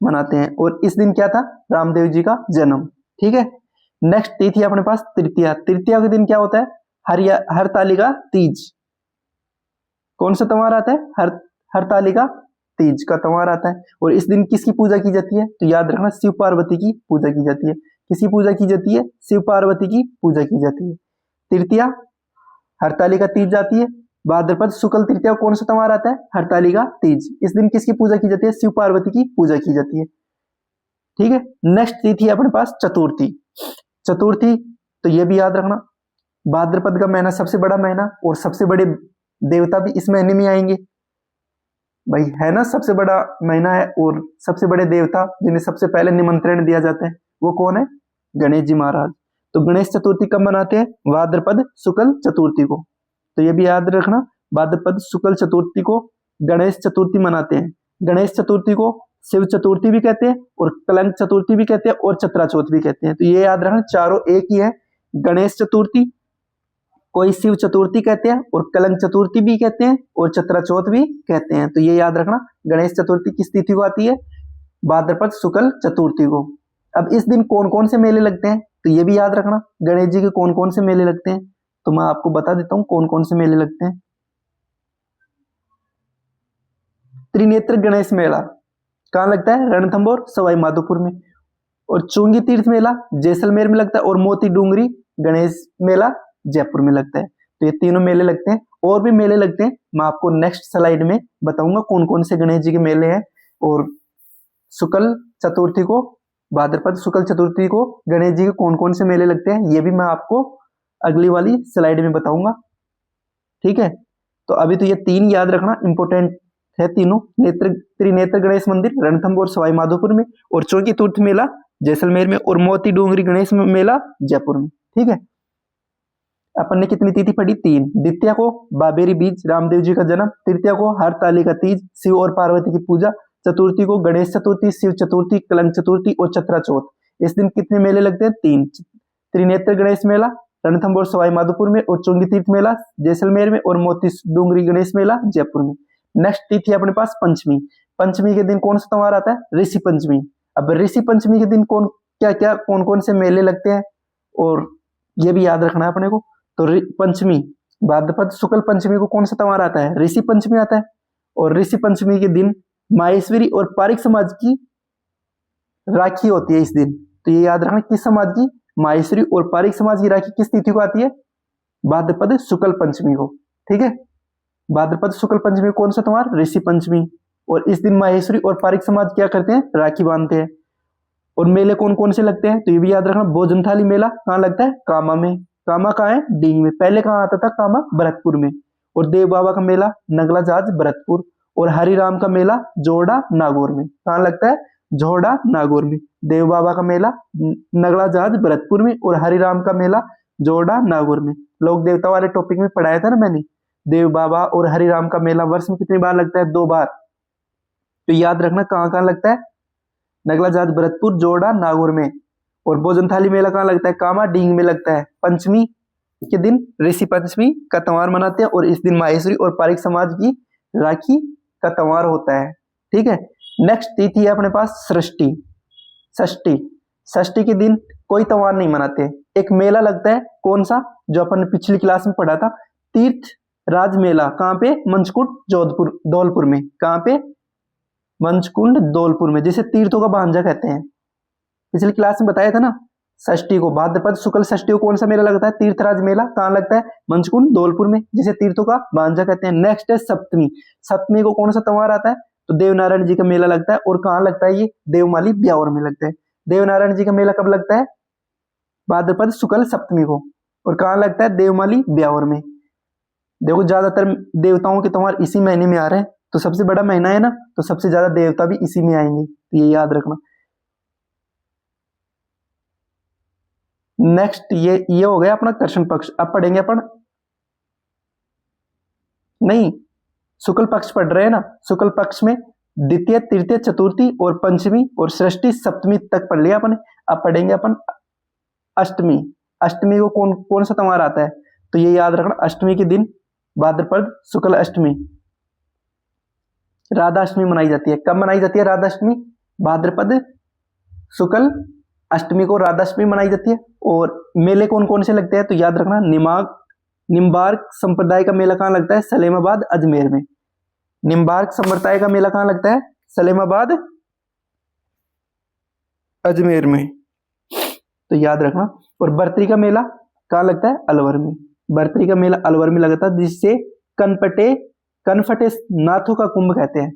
मनाते हैं। और इस दिन क्या था? रामदेव जी का जन्म। ठीक है, नेक्स्ट तिथि अपने पास तृतीया। तृतीया के दिन क्या होता है? हरतालिका तीज। कौन सा त्योहार आता है? हरतालिका तीज का त्योहार आता है। और इस दिन किसकी पूजा की जाती है? तो याद रखना शिव पार्वती की पूजा की जाती है। किसकी पूजा की जाती है? शिव पार्वती की पूजा की जाती है। तृतीया हरतालिका तीज जाती है। भाद्रपद शुक्ल तृतीया कौन सा त्योहार आता है? हरतालिका तीज। इस दिन किसकी पूजा की जाती है? शिव पार्वती की पूजा की जाती है। ठीक है, नेक्स्ट तिथि अपने पास चतुर्थी। चतुर्थी तो ये भी याद रखना, भाद्रपद का महीना सबसे बड़ा महीना और सबसे बड़े देवता भी इस महीने में आएंगे। भाई है ना, सबसे बड़ा महीना है और सबसे बड़े देवता जिन्हें सबसे पहले निमंत्रण दिया जाता है वो कौन है? गणेश जी महाराज। तो गणेश चतुर्थी कब मनाते हैं? भाद्रपद शुक्ल चतुर्थी को। तो ये भी याद रखना, भाद्रपद शुक्ल चतुर्थी को गणेश चतुर्थी मनाते हैं। गणेश चतुर्थी को शिव चतुर्थी भी कहते हैं और कलंक चतुर्थी भी कहते हैं और चतरा चौथ भी कहते हैं। तो ये याद रखना, चारों एक ही है। गणेश चतुर्थी कोई शिव चतुर्थी कहते हैं और कलंक चतुर्थी भी कहते हैं और चतरा चौथ भी कहते हैं। तो ये याद रखना, गणेश चतुर्थी किस तिथि को आती है? भाद्रपद शुक्ल चतुर्थी को। अब इस दिन कौन कौन से मेले लगते हैं? तो ये भी याद रखना, गणेश जी के कौन कौन से मेले लगते हैं। तो मैं आपको बता देता हूं कौन कौन से मेले लगते हैं। त्रिनेत्र गणेश मेला कहाँ लगता है? रणथंभौर सवाई माधोपुर में। और चुंगी तीर्थ मेला जैसलमेर में लगता है और मोती डूंगरी गणेश मेला जयपुर में लगता है। तो ये तीनों मेले लगते हैं। और भी मेले लगते हैं, मैं आपको नेक्स्ट स्लाइड में बताऊंगा कौन कौन से गणेश जी के मेले हैं। और शुक्ल चतुर्थी को, भाद्रपद शुक्ल चतुर्थी को गणेश जी के कौन कौन से मेले लगते हैं ये भी मैं आपको अगली वाली स्लाइड में बताऊंगा। ठीक है, तो अभी तो ये 3 याद रखना, इंपोर्टेंट है तीनों। त्रिनेत्र गणेश मंदिर रणथंभौर सवाई माधोपुर में, और चौकी तीर्थ मेला जैसलमेर में, और मोती डूंगरी गणेश मेला जयपुर में। ठीक है, अपन ने कितनी तिथि पढ़ी? 3। द्वितीया को बाबेरी बीज रामदेव जी का जन्म, तृतीया को हरतालिका तीज शिव और पार्वती की पूजा, चतुर्थी को गणेश चतुर्थी, शिव चतुर्थी, कलंक चतुर्थी और चतरा चौथ। इस दिन कितने मेले लगते हैं? 3। त्रिनेत्र गणेश मेला रणथंभौर सवाई माधोपुर में, और चुंगी तीर्थ मेला जैसलमेर में, और मोती डूंगरी गणेश मेला जयपुर में। नेक्स्ट तिथि अपने पास पंचमी। पंचमी के दिन कौन सा त्योहार आता है? ऋषि पंचमी। अब ऋषि पंचमी के दिन कौन कौन से मेले लगते हैं और ये भी याद रखना है अपने को। तो पंचमी, भाद्रपद शुक्ल पंचमी को कौन सा त्योहार आता है? ऋषि पंचमी आता है। और ऋषि पंचमी के दिन माहेश्वरी और पारिक समाज की राखी होती है इस दिन। तो ये याद रखना, किस समाज की? माहेश्वरी और पारिक समाज की राखी किस तिथि को आती है? भाद्रपद शुक्ल पंचमी को। ठीक है, भाद्रपद शुक्ल पंचमी कौन सा त्योहार? ऋषि पंचमी। और इस दिन माहेश्वरी और पारिक समाज क्या करते हैं? राखी बांधते हैं। और मेले कौन कौन से लगते हैं? तो ये भी याद रखना, भोजन थाली मेला कहाँ लगता है? कामा में। कामा कहाँ है? डींग में। पहले कहाँ आता था? कामा भरतपुर में। और देव बाबा का मेला नगला जाज भरतपुर। और हरिराम का मेला जोड़ा नागौर में। कहाँ लगता है? जोड़ा नागौर में। देव बाबा का मेला नगला जहाज भरतपुर में और हरिराम का मेला जोड़ा नागौर में। लोक देवता वाले टॉपिक में पढ़ाया था ना मैंने। देव बाबा और हरिराम का मेला वर्ष में कितनी बार लगता है? 2 बार। तो याद रखना कहाँ कहाँ लगता है? नगला जहाज भरतपुर, जोड़ा, नागौर में। और भोजन थाली मेला कहाँ लगता है? कामा डींग में लगता है। पंचमी के दिन ऋषि पंचमी का त्योहार मनाते हैं और इस दिन माहेश्वरी और पारिक समाज की राखी का त्योहार होता है। ठीक है, नेक्स्ट तिथि है अपने पास सृष्टि, षष्ठी। षष्ठी के दिन कोई त्योहार नहीं मनाते, एक मेला लगता है, कौन सा, जो अपन ने पिछली क्लास में पढ़ा था, तीर्थ राज मेला। कहाँ पे, मंचकुंड जोधपुर धौलपुर में। कहाँ पे, मंचकुंड धौलपुर में, जिसे तीर्थों का भांजा कहते हैं। पिछली क्लास में बताया था ना, षष्ठी को, भाद्रपद शुक्ल षष्ठी को कौन सा मेला लगता है, तीर्थराज मेला। कहाँ लगता है, मंचकुंड धौलपुर में, जिसे तीर्थों का भांजा कहते हैं। नेक्स्ट है सप्तमी। सप्तमी को कौन सा त्योहार आता है, तो देवनारायण जी का मेला लगता है। और कहाँ लगता है ये, देवमाली ब्यावर में लगता है। देवनारायण जी का मेला कब लगता है, भाद्रपद शुक्ल सप्तमी को। और कहाँ लगता है, देवमाली ब्यावर में। देखो ज्यादातर देवताओं के त्योहार इसी महीने में आ रहे हैं, तो सबसे बड़ा महीना है ना, तो सबसे ज्यादा देवता भी इसी में आएंगे, तो ये याद रखना। नेक्स्ट ये हो गया अपना कृष्ण पक्ष। अब पढ़ेंगे अपन, नहीं, शुक्ल पक्ष पढ़ रहे हैं ना। शुक्ल पक्ष में द्वितीय, तृतीय, चतुर्थी और पंचमी और षष्ठी सप्तमी तक पढ़ लिया अपन। अब पढ़ेंगे अपन अष्टमी। अष्टमी को कौन कौन सा त्योहार आता है, तो ये याद रखना, अष्टमी के दिन भाद्रपद शुक्ल अष्टमी, राधा अष्टमी मनाई जाती है। कब मनाई जाती है राधा अष्टमी, भाद्रपद शुक्ल अष्टमी को राधा अष्टमी मनाई जाती है। और मेले कौन कौन से लगते हैं, तो याद रखना, निम्बार्क संप्रदाय का मेला कहाँ लगता है, सलेमाबाद अजमेर में। निम्बार्क संप्रदाय का मेला कहाँ लगता है, सलेमाबाद अजमेर में, तो याद रखना। और बर्तरी का मेला कहाँ लगता है, अलवर में। बर्तरी का मेला अलवर में लगता है, जिससे कनफटे नाथों का कुंभ कहते हैं।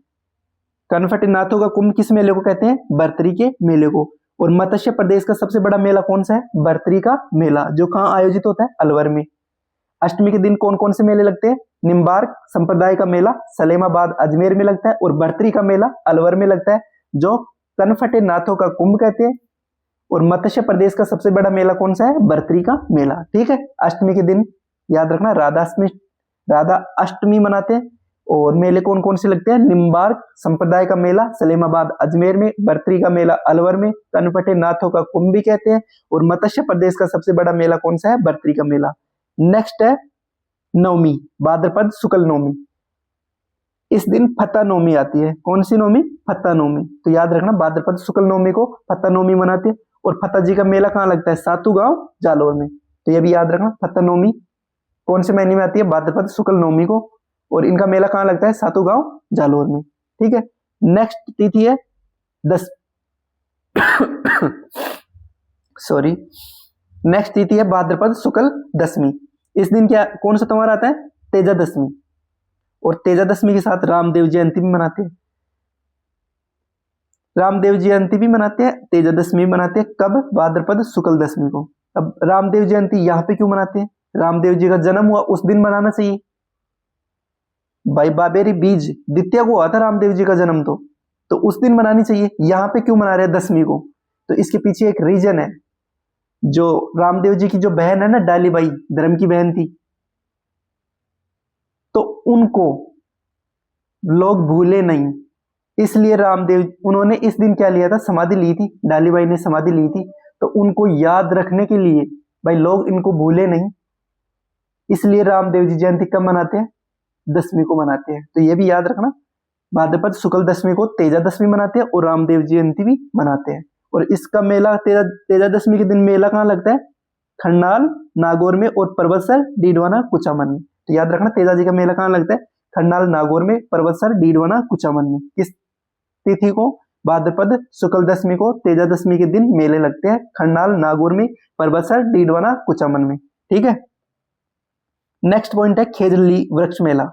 कनफटे नाथों का कुंभ किस मेले को कहते हैं, बर्तरी के मेले को। और मत्स्य प्रदेश का सबसे बड़ा मेला कौन सा है, बर्तरी का मेला, जो कहाँ आयोजित होता है, अलवर में। अष्टमी के दिन कौन कौन से मेले लगते हैं, निम्बार्क संप्रदाय का मेला सलेमाबाद अजमेर में लगता है, और बर्तरी का मेला अलवर में लगता है, जो कनफटे नाथों का कुंभ कहते हैं। और मत्स्य प्रदेश का सबसे बड़ा मेला कौन सा है, बर्तरी का मेला। ठीक है, अष्टमी के दिन याद रखना, राधा अष्टमी मनाते हैं। और मेले कौन कौन से लगते हैं, निम्बार्क संप्रदाय का मेला सलेमाबाद अजमेर में, बर्तरी का मेला अलवर में, कनफटे नाथों का कुंभ भी कहते हैं। और मत्स्य प्रदेश का सबसे बड़ा मेला कौन सा है, बर्तरी का मेला। नेक्स्ट है नवमी, भाद्रपद शुक्ल नवमी। इस दिन फत्ता नवमी आती है। कौन सी नवमी, फत्ता नवमी। तो याद रखना, भाद्रपद शुक्ल नवमी को फत्ता नवमी मनाते हैं। और फत्ता जी का मेला कहाँ लगता है, सातू गांव जालोर में। तो ये भी याद रखना, फत्ता नवमी कौन से महीने में आती है, भाद्रपद शुक्ल नवमी को। और इनका मेला कहाँ लगता है, सातू गांव जालोर में। ठीक है, नेक्स्ट तिथि है नेक्स्ट तिथि है भाद्रपद शुक्ल दशमी। इस दिन क्या कौन सा त्योहार आता है, तेजा दशमी। और तेजा दशमी के साथ रामदेव जयंती भी मनाते हैं। रामदेव जयंती भी मनाते हैं, तेजा दशमी भी मनाते हैं। कब, भाद्रपद शुक्ल दशमी को। अब रामदेव जयंती यहाँ पे क्यों मनाते हैं, रामदेव जी का जन्म हुआ उस दिन मनाना चाहिए भाई, बाबेरी बीज द्वितीय को हुआ था रामदेव जी का जन्म, तो उस दिन मनानी चाहिए। यहाँ पे क्यों मना रहे हैं दशमी को, तो इसके पीछे एक रीजन है। जो रामदेव जी की जो बहन है ना, डालीबाई, धर्म की बहन थी, तो उनको लोग भूले नहीं, इसलिए रामदेव, उन्होंने इस दिन क्या लिया था, समाधि ली थी, डालीबाई ने समाधि ली थी। तो उनको याद रखने के लिए भाई लोग इनको भूले नहीं, इसलिए रामदेव जी जयंती कब मनाते हैं, दशमी को मनाते हैं। तो ये भी याद रखना, भाद्रपद शुक्ल दशमी को तेजा दशमी मनाते हैं और रामदेव जयंती भी मनाते हैं। और इसका मेला तेजा दशमी के दिन मेला कहाँ लगता है, खरनाल नागौर में और परबतसर डीडवाना कुचामन में। तो याद रखना, तेजा जी का मेला कहाँ लगता है, खरनाल नागौर में, परबतसर डीडवाना कुचामन में। किस तिथि को, भाद्रपद शुक्ल दशमी को तेजा दशमी के दिन मेले लगते हैं, खरनाल नागौर में, परबतसर डीडवाना कुचामन में। ठीक है, नेक्स्ट पॉइंट है खेजड़ली वृक्ष मेला।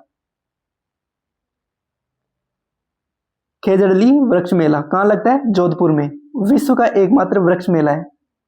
खेजड़ली वृक्ष मेला कहाँ लगता है, जोधपुर में। विश्व का एकमात्र वृक्ष मेला है।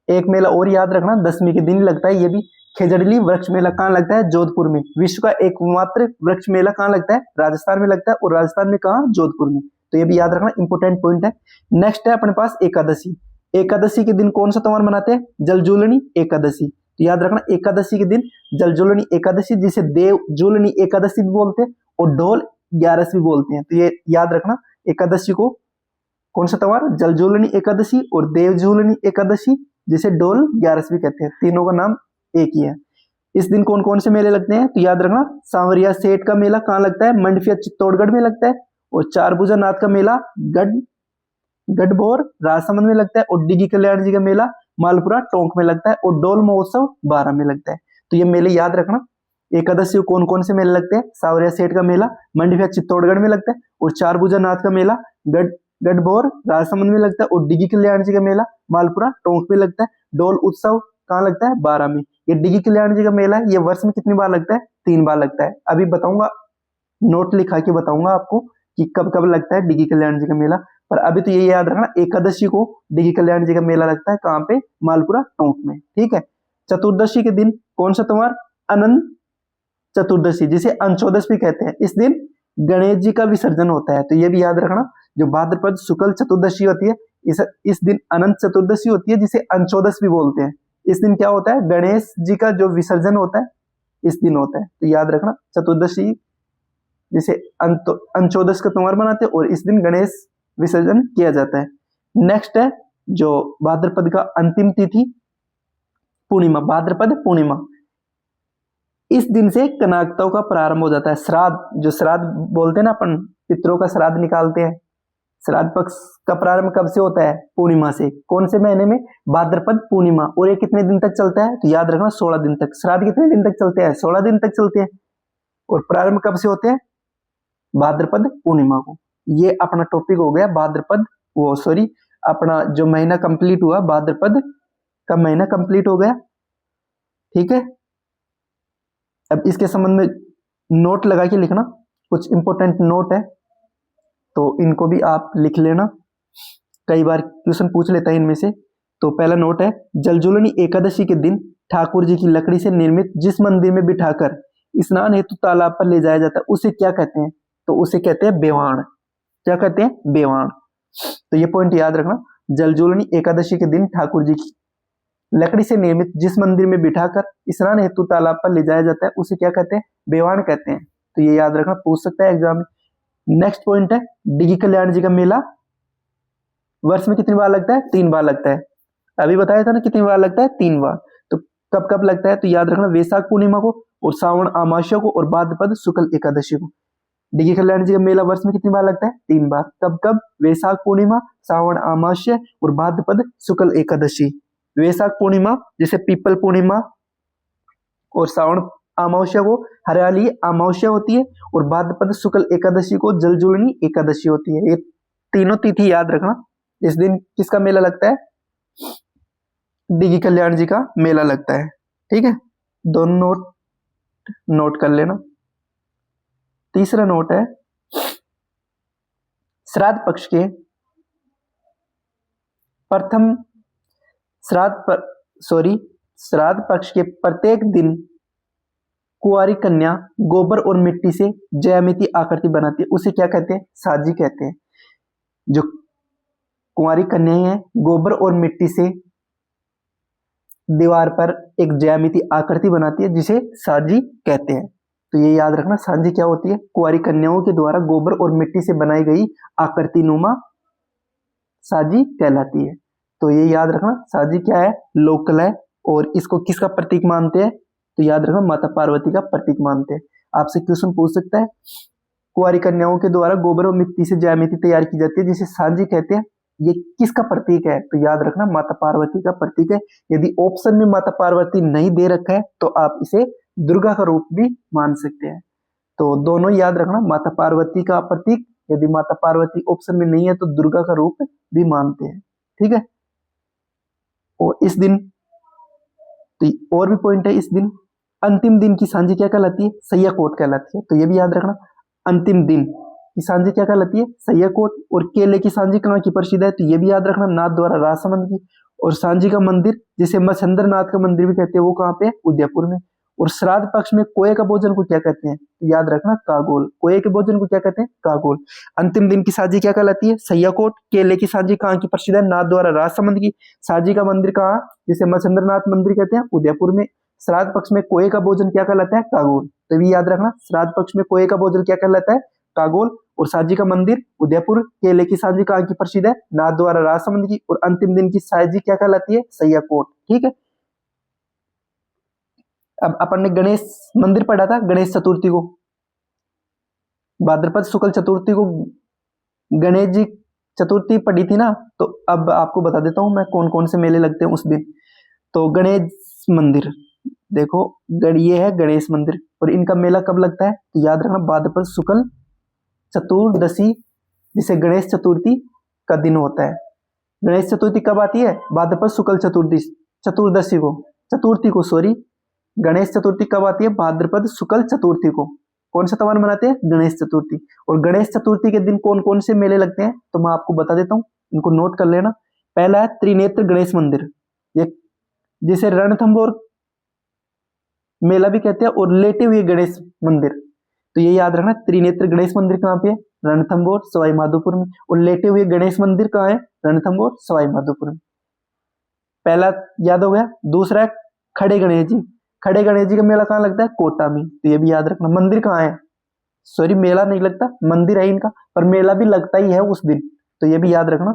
एक मेला और याद रखना, दशमी के दिन लगता है, ये भी खेजड़ली वृक्ष मेला कहाँ लगता है, जोधपुर में। विश्व का एकमात्र वृक्ष मेला कहाँ लगता है, राजस्थान में लगता है। और राजस्थान में कहाँ, जोधपुर में। तो ये भी याद रखना, इंपोर्टेंट पॉइंट है। नेक्स्ट है अपने पास एकादशी। एकादशी के दिन कौन सा त्योहार मनाते हैं, जलजूलनी एकादशी। तो याद रखना, एकादशी के दिन जलजूलनी एकादशी, जिसे देव जूलनी एकादशी भी बोलते हैं और ढोल 11 भी बोलते हैं। तो ये याद रखना, एकादशी को कौन सा त्योहार, जलजूलनी एकादशी और देवजूलनी एकादशी, जिसे डोल 11 भी कहते हैं। तीनों का नाम एक ही है। इस दिन कौन कौन से मेले लगते हैं? तो याद रखना, सांवरिया सेठ का मेला कहाँ लगता है? मंडफिया चित्तौड़गढ़ में लगता है। और चारभुजा नाथ का मेला गढ़बोर राजसमंद में लगता है। और डिगी कल्याण जी का मेला मालपुरा टोंक में लगता है। और डोल महोत्सव बारा में लगता है। तो ये मेले याद रखना। एकादशी को कौन कौन से मेले लगते हैं? सांवरिया सेठ का मेला मंडफिया चित्तौड़गढ़ में लगता है। और चारभुजा नाथ का मेला गढ़बोर राजसमंद में लगता है। और डिगी कल्याण जी का मेला मालपुरा टोंक में लगता है। डोल उत्सव कहाँ लगता है? बारा में। ये डिगी कल्याण जी का मेला है, ये वर्ष में कितनी बार लगता है? 3 बार लगता है। अभी बताऊंगा, नोट लिखा के बताऊंगा आपको कि कब कब लगता है डिगी कल्याण जी का मेला। पर अभी तो ये याद रखना, एकादशी को डिगी कल्याण जी का मेला लगता है कहाँ पे? मालपुरा टोंक में। ठीक है। चतुर्दशी के दिन कौन सा त्योहार? अनंत चतुर्दशी, जिसे अंशोदश भी कहते हैं। इस दिन गणेश जी का विसर्जन होता है। तो ये भी याद रखना, जो भाद्रपद शुक्ल चतुर्दशी होती है, इस दिन अनंत चतुर्दशी होती है, जिसे अंशोदश भी बोलते हैं। इस दिन क्या होता है? गणेश जी का जो विसर्जन होता है इस दिन होता है। तो याद रखना, चतुर्दशी जिसे अंशोदश का त्योहार मनाते हैं, और इस दिन गणेश विसर्जन किया जाता है। नेक्स्ट है जो भाद्रपद का अंतिम तिथि पूर्णिमा, भाद्रपद पूर्णिमा। इस दिन से कनाकताओं का प्रारंभ हो जाता है। श्राद्ध, जो श्राद्ध बोलते हैं ना अपन, पितरों का श्राद्ध निकालते हैं। श्राद्ध पक्ष का प्रारंभ कब से होता है? पूर्णिमा से। कौन से महीने में? भाद्रपद पूर्णिमा। और ये कितने दिन तक चलता है? तो याद रखना, 16 दिन तक। श्राद्ध कितने दिन तक चलते हैं? 16 दिन तक चलते हैं। और प्रारंभ कब से होते हैं? भाद्रपद पूर्णिमा को। ये अपना टॉपिक हो गया भाद्रपद, वो सॉरी, अपना जो महीना कंप्लीट हुआ, भाद्रपद का महीना कंप्लीट हो गया। ठीक है। अब इसके संबंध में नोट लगा के लिखना, कुछ इंपॉर्टेंट नोट है तो इनको भी आप लिख लेना, कई बार क्वेश्चन पूछ लेता है इनमें से। तो पहला नोट है, जलजूलनी एकादशी के दिन ठाकुर जी की लकड़ी से निर्मित जिस मंदिर में बिठाकर स्नान हेतु तालाब पर ले जाया जाता है उसे क्या कहते हैं? तो उसे कहते हैं बेवाण। क्या कहते हैं? बेवाण। तो ये पॉइंट याद रखना, जलजूलनी एकादशी के दिन ठाकुर जी की लकड़ी से निर्मित जिस मंदिर में बिठाकर स्नान हेतु तालाब पर ले जाया जाता है उसे क्या कहते हैं? बेवाण कहते हैं। तो ये याद रखना, पूछ सकता है एग्जाम में। नेक्स्ट पॉइंट है, डिगी कल्याण जी का मेला वर्ष में कितनी बार लगता है? 3 बार लगता है। अभी बताया था ना कितनी बार लगता है? 3 बार। तो कब कब लगता है? तो याद रखना, वैशाख पूर्णिमा को, और श्रावण अमावस्या को, और भाद्रपद शुक्ल एकादशी को। डिगी कल्याण जी का मेला वर्ष में कितनी बार लगता है? 3 बार। कब कब? वैशाख पूर्णिमा, श्रावण अमावस्या और भाद्रपद शुक्ल एकादशी। वैशाख पूर्णिमा जिसे पीपल पूर्णिमा, और श्रावण अमावस्या को हरियाली अमावस्या होती है, और भाद्रपद शुक्ल एकादशी को जलजूलनी एकादशी होती है। ये तीनों तिथि याद रखना। इस दिन किसका मेला लगता है? डिगी कल्याण जी का मेला लगता है। ठीक है, दोनों नोट कर लेना। तीसरा नोट है, श्राद्ध पक्ष के प्रथम श्राद्ध पक्ष के प्रत्येक दिन कुंवारी कन्या गोबर और मिट्टी से ज्यामिति आकृति बनाती है, उसे क्या कहते हैं? साजी कहते हैं। जो कुंवारी कन्याएं हैं, गोबर और मिट्टी से दीवार पर एक ज्यामिति आकृति बनाती है, जिसे साजी कहते हैं। तो ये याद रखना, साजी क्या होती है? कुंवारी कन्याओं के द्वारा गोबर और मिट्टी से बनाई गई आकृति नुमा साजी कहलाती है। तो ये याद रखना, साजी क्या है? लोक कला है। और इसको किसका प्रतीक मानते हैं? तो याद रखना, माता पार्वती का प्रतीक मानते हैं। आपसे क्वेश्चन पूछ सकता है, कुंवारी कन्याओं के द्वारा गोबर और मिट्टी से ज्यामिति तैयार की जाती है, जिसे साजी कहते हैं। ये किसका प्रतीक है? तो याद रखना, माता पार्वती का प्रतीक है। यदि ऑप्शन में माता पार्वती नहीं दे रखा है तो आप इसे दुर्गा का रूप भी मान सकते हैं। तो दोनों याद रखना, माता पार्वती का प्रतीक, यदि माता पार्वती ऑप्शन में नहीं है तो दुर्गा का रूप भी मानते हैं। ठीक है। और इस दिन तो और भी पॉइंट है, इस दिन अंतिम दिन की सांझी क्या कहलाती है? सैया कोट कहलाती है। तो ये भी याद रखना, अंतिम दिन की सांझी क्या कहलाती है? सैया कोट। और केले की सांझी कहाँ की प्रसिद्ध है? तो ये भी याद रखना, नाथ द्वारा राजसमंद की। और सांझी का मंदिर जिसे मच्छिंद्र नाथ का मंदिर भी कहते हैं, वो कहाँ पे? उदयपुर में। और श्राद्ध पक्ष में कोये का भोजन को क्या कहते हैं? तो याद रखना, कागोल। कोये के भोजन को क्या कहते हैं? कागोल। अंतिम दिन की सांझी क्या कहलाती है? सैया कोट। केले की सांझी कहाँ की प्रसिद्ध है? नाथ द्वारा राजसमंद की। सांझी का मंदिर कहाँ, जिसे मच्छिंद्र नाथ मंदिर कहते हैं? उदयपुर में। श्राद्ध पक्ष में कोये का भोजन क्या कहलाता है? कागोल। तो भी याद रखना, श्राद्ध पक्ष में कोये का भोजन क्या कहलाता है? कागोल। और सांझी का मंदिर उदयपुर। केले की सांझी कहाँ की प्रसिद्ध है? नाथ द्वारा राजसमंद की। और अंतिम दिन की सांझी क्या कहलाती है? सैया कोट। ठीक है। अब अपन ने गणेश मंदिर पढ़ा था, गणेश चतुर्थी को, भाद्रपद शुक्ल चतुर्थी को गणेश जी चतुर्थी पढ़ी थी ना। तो अब आपको बता देता हूँ मैं कौन कौन से मेले लगते हैं उस दिन। तो गणेश मंदिर देखो, ये है गणेश मंदिर, और इनका मेला कब लगता है तो याद रखना भाद्रपद शुक्ल चतुर्दशी, जिसे गणेश चतुर्थी का दिन होता है। गणेश चतुर्थी कब आती है? भाद्रपद शुक्ल चतुर्दशी को, चतुर्थी को सॉरी, गणेश चतुर्थी कब आती है? भाद्रपद शुक्ल चतुर्थी को। कौन सा त्योहार मनाते हैं? गणेश चतुर्थी। और गणेश चतुर्थी के दिन कौन कौन से मेले लगते हैं तो मैं आपको बता देता हूँ, इनको नोट कर लेना। पहला है त्रिनेत्र गणेश मंदिर, ये जिसे रणथंभौर मेला भी कहते हैं, और लेटे हुए गणेश मंदिर, तो ये याद रखना। त्रिनेत्र गणेश मंदिर कहाँ पे है? रणथंभौर सवाई माधोपुर में। और लेटे हुए गणेश मंदिर कहाँ है? रणथंभौर सवाई माधोपुर में। पहला याद हो गया। दूसरा है खड़े गणेश जी। खड़े गणेश जी का मेला कहाँ लगता है? कोटा में, तो ये भी याद रखना। मंदिर कहाँ है? सॉरी, मेला नहीं लगता, मंदिर है इनका, पर मेला भी लगता ही है उस दिन, तो ये भी याद रखना।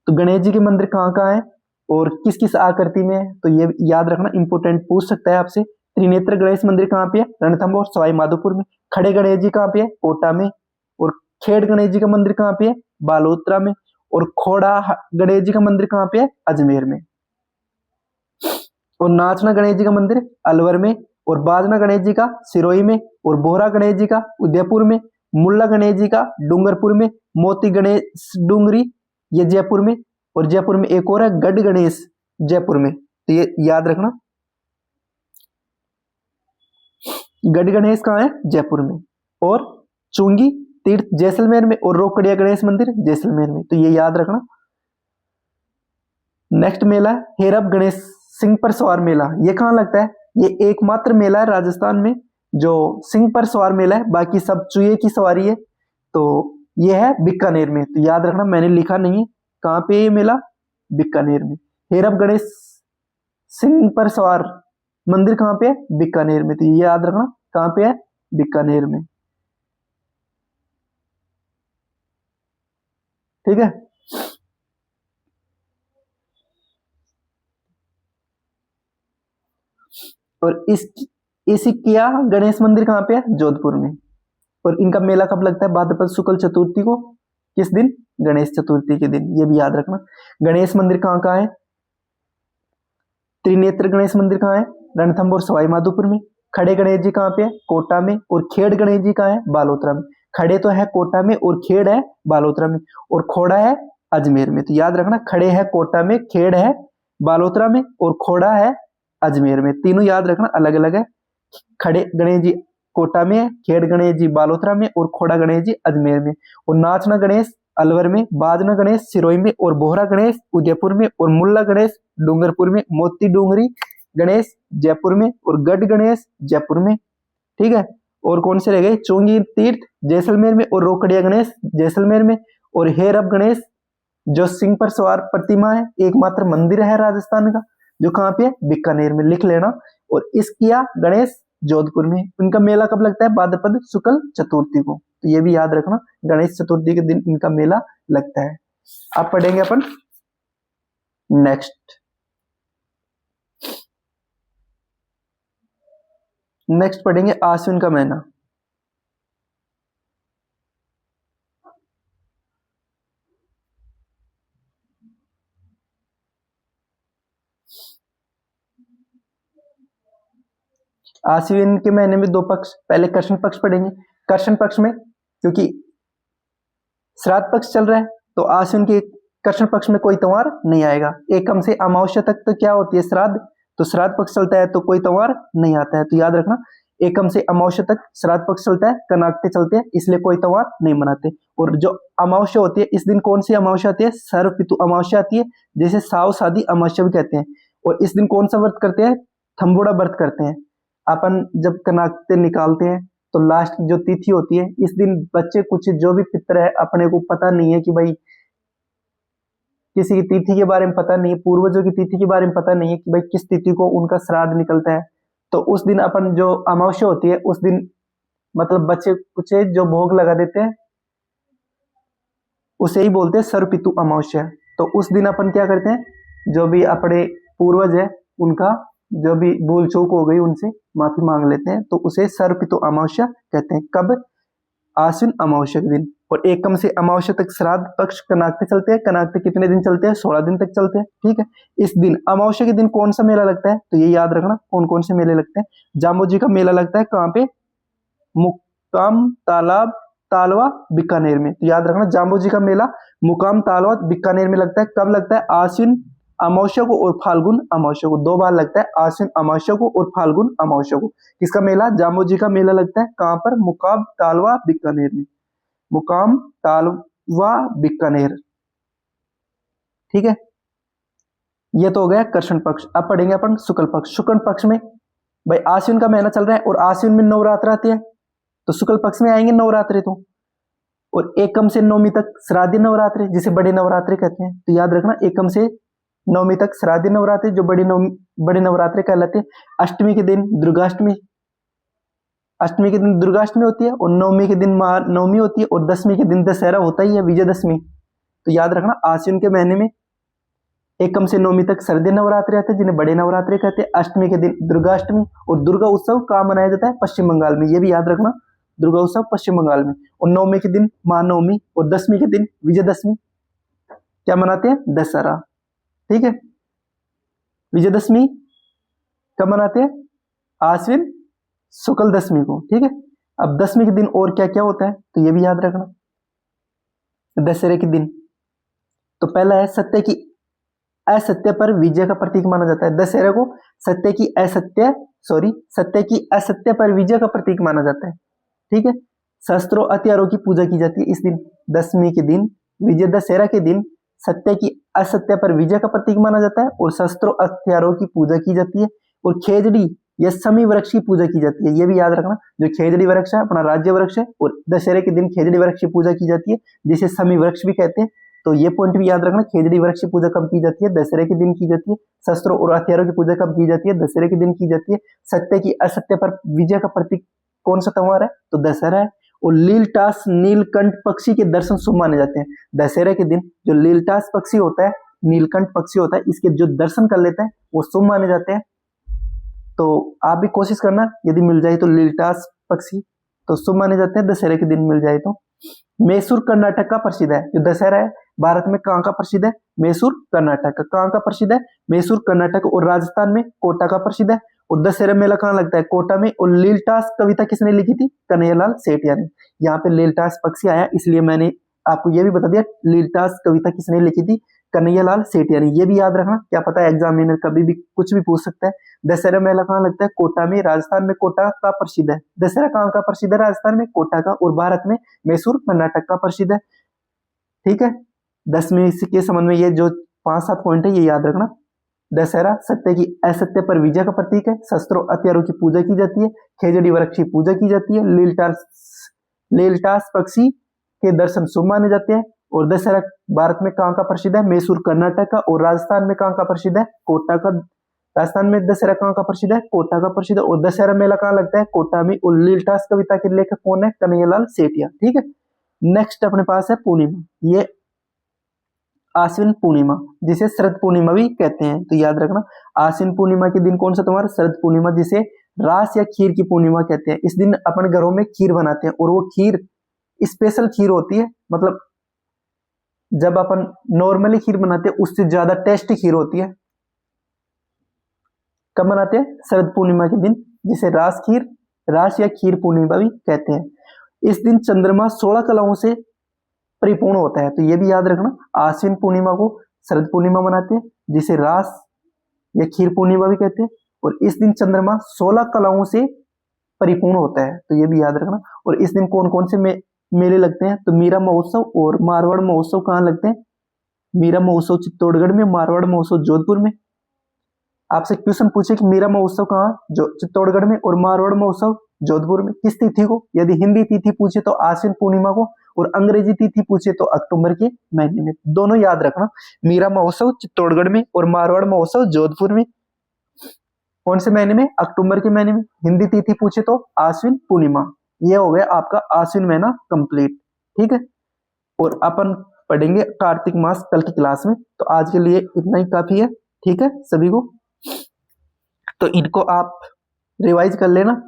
तो गणेश जी के मंदिर कहाँ कहाँ है और किस किस आकृति में है, तो ये याद रखना, इंपोर्टेंट पूछ सकता है आपसे। त्रिनेत्र गणेश मंदिर कहाँ पे है? रणथंभौर सवाई माधोपुर में। खड़े गणेश जी कहाँ पे है? कोटा में। और खेड़ गणेश जी का मंदिर कहाँ पे है? बालोतरा में। और खोड़ा गणेश जी का मंदिर कहाँ पे है? अजमेर में। और नाचना गणेश जी का मंदिर अलवर में। और बाजना गणेश जी का सिरोही में। और बोहरा गणेश जी का उदयपुर में। मुल्ला गणेश जी का डूंगरपुर में। मोती गणेश डूंगरी ये जयपुर में। और जयपुर में एक और है गढ़ गणेश जयपुर में, तो ये याद रखना। गढ़ गणेश कहाँ है? जयपुर में। और चुंगी तीर्थ जैसलमेर में। और रोकड़िया गणेश मंदिर जैसलमेर में, तो ये याद रखना। नेक्स्ट मेला है हेरब गणेश सिंह पर सवार मेला। ये कहाँ लगता है? ये एकमात्र मेला है राजस्थान में जो सिंह पर सवार मेला है, बाकी सब चूहे की सवारी है। तो ये है बीकानेर में, तो याद रखना, मैंने लिखा नहीं है कहाँ पे ये मेला, बीकानेर में। हेरब गणेश सिंह पर सवार मंदिर कहाँ पे है? बीकानेर में, तो ये याद रखना कहाँ पे है? बीकानेर में। ठीक है। और इसी किया गणेश मंदिर कहाँ पे है? जोधपुर में। और इनका मेला कब लगता है? भाद्रपद शुक्ल चतुर्थी को। किस दिन? गणेश चतुर्थी के दिन, ये भी याद रखना। गणेश मंदिर कहाँ कहाँ है? त्रिनेत्र गणेश मंदिर कहाँ है? रणथंभौर सवाई माधोपुर में। खड़े गणेश जी कहाँ पे है? कोटा में। और खेड़ गणेश जी कहाँ है? बालोतरा में। खड़े तो है कोटा में और खेड़ है बालोतरा में। और खोड़ा है अजमेर में, तो याद रखना, खड़े है कोटा में, खेड़ है बालोतरा में, और खोड़ा है अजमेर में। तीनों याद रखना, अलग अलग है। खड़े गणेश जी कोटा में है, खेड़ गणेश जी बालोतरा में, और खोड़ा गणेश जी अजमेर में। और नाचना गणेश अलवर में, बाजना गणेश सिरोही में, और बोहरा गणेश उदयपुर में, और मुल्ला गणेश डूंगरपुर में, मोती डूंगरी गणेश जयपुर में, और गढ़ गणेश जयपुर में। ठीक है। और कौन से रह गए? चोंगी तीर्थ जैसलमेर में, और रोकड़िया गणेश जैसलमेर में, और हेरब गणेश जो सिंह पर सवार प्रतिमा है, एकमात्र मंदिर है राजस्थान का, जो कहाँ पे है? बीकानेर में, लिख लेना। और इसकिया गणेश जोधपुर में। उनका मेला कब लगता है? भाद्रपद शुक्ल चतुर्थी को, तो ये भी याद रखना, गणेश चतुर्थी के दिन इनका मेला लगता है। अब पढ़ेंगे अपन नेक्स्ट पढ़ेंगे आश्विन का महीना। आश्विन के महीने में दो पक्ष, पहले कृष्ण पक्ष पढ़ेंगे। कृष्ण पक्ष में क्योंकि श्राद्ध पक्ष चल रहा है, तो आश्विन के कृष्ण पक्ष में कोई त्योहार नहीं आएगा। एकम से अमावस्या तक तो क्या होती है? श्राद्ध। तो श्राद्ध पक्ष चलता है तो कोई त्योहार नहीं आता है, तो याद रखना, एकम से अमावस्या तक श्राद्ध पक्ष चलता है, कनाकटे चलते हैं, इसलिए कोई त्योहार नहीं मनाते। और जो अमावस्या होती है, इस दिन कौन सी अमावस्या आती है? सर्व पितु अमावस्या आती है, जैसे साव शादी अमावस्या भी कहते हैं। और इस दिन कौन सा व्रत करते हैं? थम्बोड़ा व्रत करते हैं। अपन जब कनाकटे निकालते हैं तो लास्ट की जो तिथि होती है, इस दिन बच्चे कुछ जो भी पितर है, अपने को पता नहीं है कि भाई किसी की तिथि के बारे में पता नहीं है, पूर्वजों की तिथि के बारे में पता नहीं है कि भाई किस तिथि को उनका श्राद्ध निकलता है, तो उस दिन अपन जो अमावस्या होती है उस दिन मतलब बच्चे कुछ जो भोग लगा देते हैं उसे ही बोलते हैं सर्वपितु अमावस्या। तो उस दिन अपन क्या करते हैं? जो भी अपने पूर्वज है उनका जो भी भूल चूक हो गई उनसे माफी मांग लेते हैं, तो उसे सर्वपितु अमावस्या कहते हैं। कब? आश्विन अमावस्या के दिन। और एकम से अमावस्या तक श्राद्ध पक्ष कनाकते चलते हैं। कनाकते कितने दिन चलते हैं? 16 दिन तक चलते हैं। ठीक है, इस दिन अमावस्या के दिन कौन सा मेला लगता है? तो ये याद रखना कौन कौन से मेले लगते हैं। जाम्बू जी का मेला लगता है कहाँ पे? मुकाम तालाब तालवा बीकानेर में। तो याद रखना जाम्बू जी का मेला मुकाम तालवा बीकानेर में लगता है। कब लगता है? आश्विन अमावस्या को और फाल्गुन अमावस्या को, 2 बार लगता है, आश्विन अमावस्या को और फाल्गुन अमावस्या को। किसका मेला? जाम्बू जी का मेला लगता है कहाँ पर? मुकाम तालवा बीकानेर में। मुकाम तालवा बीकानेर। ठीक है, ये तो हो गया कृष्ण पक्ष। अब पढ़ेंगे अपन शुक्ल पक्ष। शुक्ल पक्ष में भाई आश्विन का महीना चल रहा है और आश्विन में नवरात्र आते हैं, तो शुक्ल पक्ष में आएंगे नवरात्रे। तो और एकम से नवमी तक श्राद्ध नवरात्रि, जिसे बड़े नवरात्रि कहते हैं। तो याद रखना एकम से नवमी तक श्राद्ध नवरात्रि, जो बड़े नवरात्रि कहलाते हैं। अष्टमी के दिन दुर्गाष्टमी, अष्टमी के दिन दुर्गाष्टमी होती है, और नवमी के दिन नवमी होती है, और 10वीं के दिन दशहरा होता ही है, विजयदशमी। तो याद रखना आश्विन के महीने में एकम से नवमी तक शरदीय नवरात्रि आते हैं, जिन्हें बड़े नवरात्रि कहते हैं। अष्टमी के दिन दुर्गाष्टमी, और दुर्गा उत्सव कहाँ मनाया जाता है? पश्चिम बंगाल में। ये भी याद रखना, दुर्गा उत्सव पश्चिम बंगाल में। और नवमी के दिन महानवमी, और 10वीं के दिन विजयदशमी क्या मनाते हैं? दशहरा। ठीक है, विजयदशमी कब मनाते हैं? आश्विन शुक्ल दशमी को। ठीक है, अब 10वीं के दिन और क्या क्या होता है, तो ये भी याद रखना। दशहरे के दिन तो पहला है सत्य की असत्य पर विजय का प्रतीक माना जाता है। दशहरे को सत्य की असत्य पर विजय का प्रतीक माना जाता है। ठीक है, शस्त्रों हथियारों की पूजा की जाती है इस दिन। 10वीं के दिन विजय दशहरा के दिन सत्य की असत्य पर विजय का प्रतीक माना जाता है, और शस्त्रों हथियारों की पूजा की जाती है। और खेजड़ी या समी वृक्ष की पूजा की जाती है। ये भी याद रखना, जो खेजड़ी वृक्ष है अपना राज्य वृक्ष है, और दशहरे के दिन खेजड़ी वृक्ष की पूजा की जाती है, जिसे समी वृक्ष भी कहते हैं। तो ये पॉइंट भी याद रखना, खेजड़ी वृक्ष की पूजा कब की जाती है? दशहरे के दिन की जाती है। शस्त्रों और हथियारों की पूजा कब की जाती है? दशहरे के दिन की जाती है। सत्य की असत्य पर विजय का प्रतीक कौन सा त्योहार है? तो दशहरा है। और लीलटास नीलकंठ पक्षी के दर्शन शुभ माने जाते हैं। दशहरे के दिन जो लीलटास पक्षी होता है, नीलकंठ पक्षी होता है, इसके जो दर्शन कर लेते हैं वो शुभ माने जाते हैं। तो आप भी कोशिश करना, यदि मिल जाए तो लीलटास पक्षी तो शुभ माने जाते हैं, दशहरे के दिन मिल जाए तो। मैसूर कर्नाटक का प्रसिद्ध है। जो दशहरा है भारत में कहाँ का प्रसिद्ध है? मैसूर कर्नाटक। कहाँ का प्रसिद्ध है? मैसूर कर्नाटक। और राजस्थान में कोटा का प्रसिद्ध है। और दशहरा मेला कहाँ लगता है? कोटा में। और लीलटास कविता किसने लिखी थी? कन्हैयालाल सेठिया ने। यहाँ पे लीलटास पक्षी आया, इसलिए मैंने आपको यह भी बता दिया लीलटास कविता किसने लिखी थी? कन्हैयालाल सेठिया ने। ये भी याद रखना, क्या पता है एग्जामिनर कभी भी कुछ भी पूछ सकता है। दशहरा मेला कहाँ लगता है? कोटा में। राजस्थान में कोटा का प्रसिद्ध है। दशहरा कहाँ का प्रसिद्ध है? राजस्थान में, कोटा का। और भारत में मैसूर कर्नाटक का प्रसिद्ध है। ठीक है, 10वीं के संबंध में ये जो 5-7 पॉइंट है ये याद रखना। दशहरा सत्य की असत्य पर विजय का प्रतीक है। शस्त्रों हथियारों की पूजा की जाती है। खेजड़ी वृक्ष की पूजा की जाती है। लीलटास पक्षी के दर्शन शुभ माने जाते हैं। और दशहरा भारत में कहाँ का प्रसिद्ध है? मैसूर कर्नाटक का। और राजस्थान में कहाँ का प्रसिद्ध है? कोटा का। राजस्थान में दशहरा कहाँ का प्रसिद्ध है? कोटा का प्रसिद्ध है। और दशहरा मेला कहाँ लगता है? कोटा में। और लीलटास कविता के लेखक कौन है? कन्हैयालाल सेठिया। ठीक है, नेक्स्ट अपने पास है पूर्णिमा। ये आश्विन पूर्णिमा, जिसे शरद पूर्णिमा भी कहते हैं। तो याद रखना, आश्विन पूर्णिमा के दिन कौन सा त्योहार? शरद पूर्णिमा, जिसे रास या खीर की पूर्णिमा कहते हैं। इस दिन अपन घरों में खीर बनाते हैं, और वो खीर स्पेशल खीर होती है। मतलब जब अपन नॉर्मली खीर बनाते हैं उससे ज्यादा टेस्टी खीर होती है। कब बनाते हैं? शरद पूर्णिमा के दिन, जिसे रास या खीर पूर्णिमा भी कहते हैं। इस दिन चंद्रमा 16 कलाओं से परिपूर्ण होता है। तो ये भी याद रखना, आश्विन पूर्णिमा को शरद पूर्णिमा मनाते हैं, जिसे रास या खीर पूर्णिमा भी कहते हैं। और इस दिन चंद्रमा 16 कलाओं से परिपूर्ण होता है। तो ये भी याद रखना। और इस दिन कौन कौन से मेले लगते हैं? तो मीरा महोत्सव और मारवाड़ महोत्सव कहाँ लगते हैं? मीरा महोत्सव चित्तौड़गढ़ में, मारवाड़ महोत्सव जोधपुर में। आपसे क्वेश्चन पूछे कि मीरा महोत्सव कहाँ? जो चित्तौड़गढ़ में, और मारवाड़ महोत्सव जोधपुर में। किस तिथि को? यदि हिंदी तिथि पूछे तो आश्विन पूर्णिमा को, और अंग्रेजी तिथि पूछे तो अक्टूबर के महीने में। दोनों याद रखना, मीरा महोत्सव चित्तौड़गढ़ में और मारवाड़ महोत्सव जोधपुर में। कौन से महीने में? अक्टूबर के महीने में। हिंदी तिथि पूछे तो आश्विन पूर्णिमा। ये हो गया आपका आश्विन महीना कंप्लीट। ठीक है, और अपन पढ़ेंगे कार्तिक मास कल की क्लास में। तो आज के लिए इतना ही काफी है। ठीक है सभी को। तो इनको आप रिवाइज कर लेना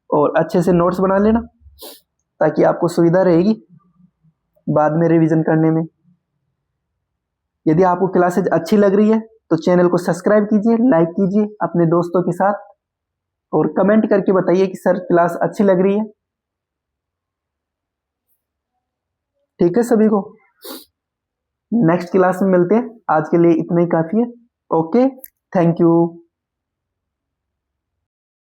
और अच्छे से नोट्स बना लेना ताकि आपको सुविधा रहेगी बाद में रिवीजन करने में। यदि आपको क्लासेज अच्छी लग रही है तो चैनल को सब्सक्राइब कीजिए, लाइक कीजिए अपने दोस्तों के साथ और कमेंट करके बताइए कि सर क्लास अच्छी लग रही है। ठीक है सभी को, नेक्स्ट क्लास में मिलते हैं। आज के लिए इतना ही काफी है। Okay, thank you.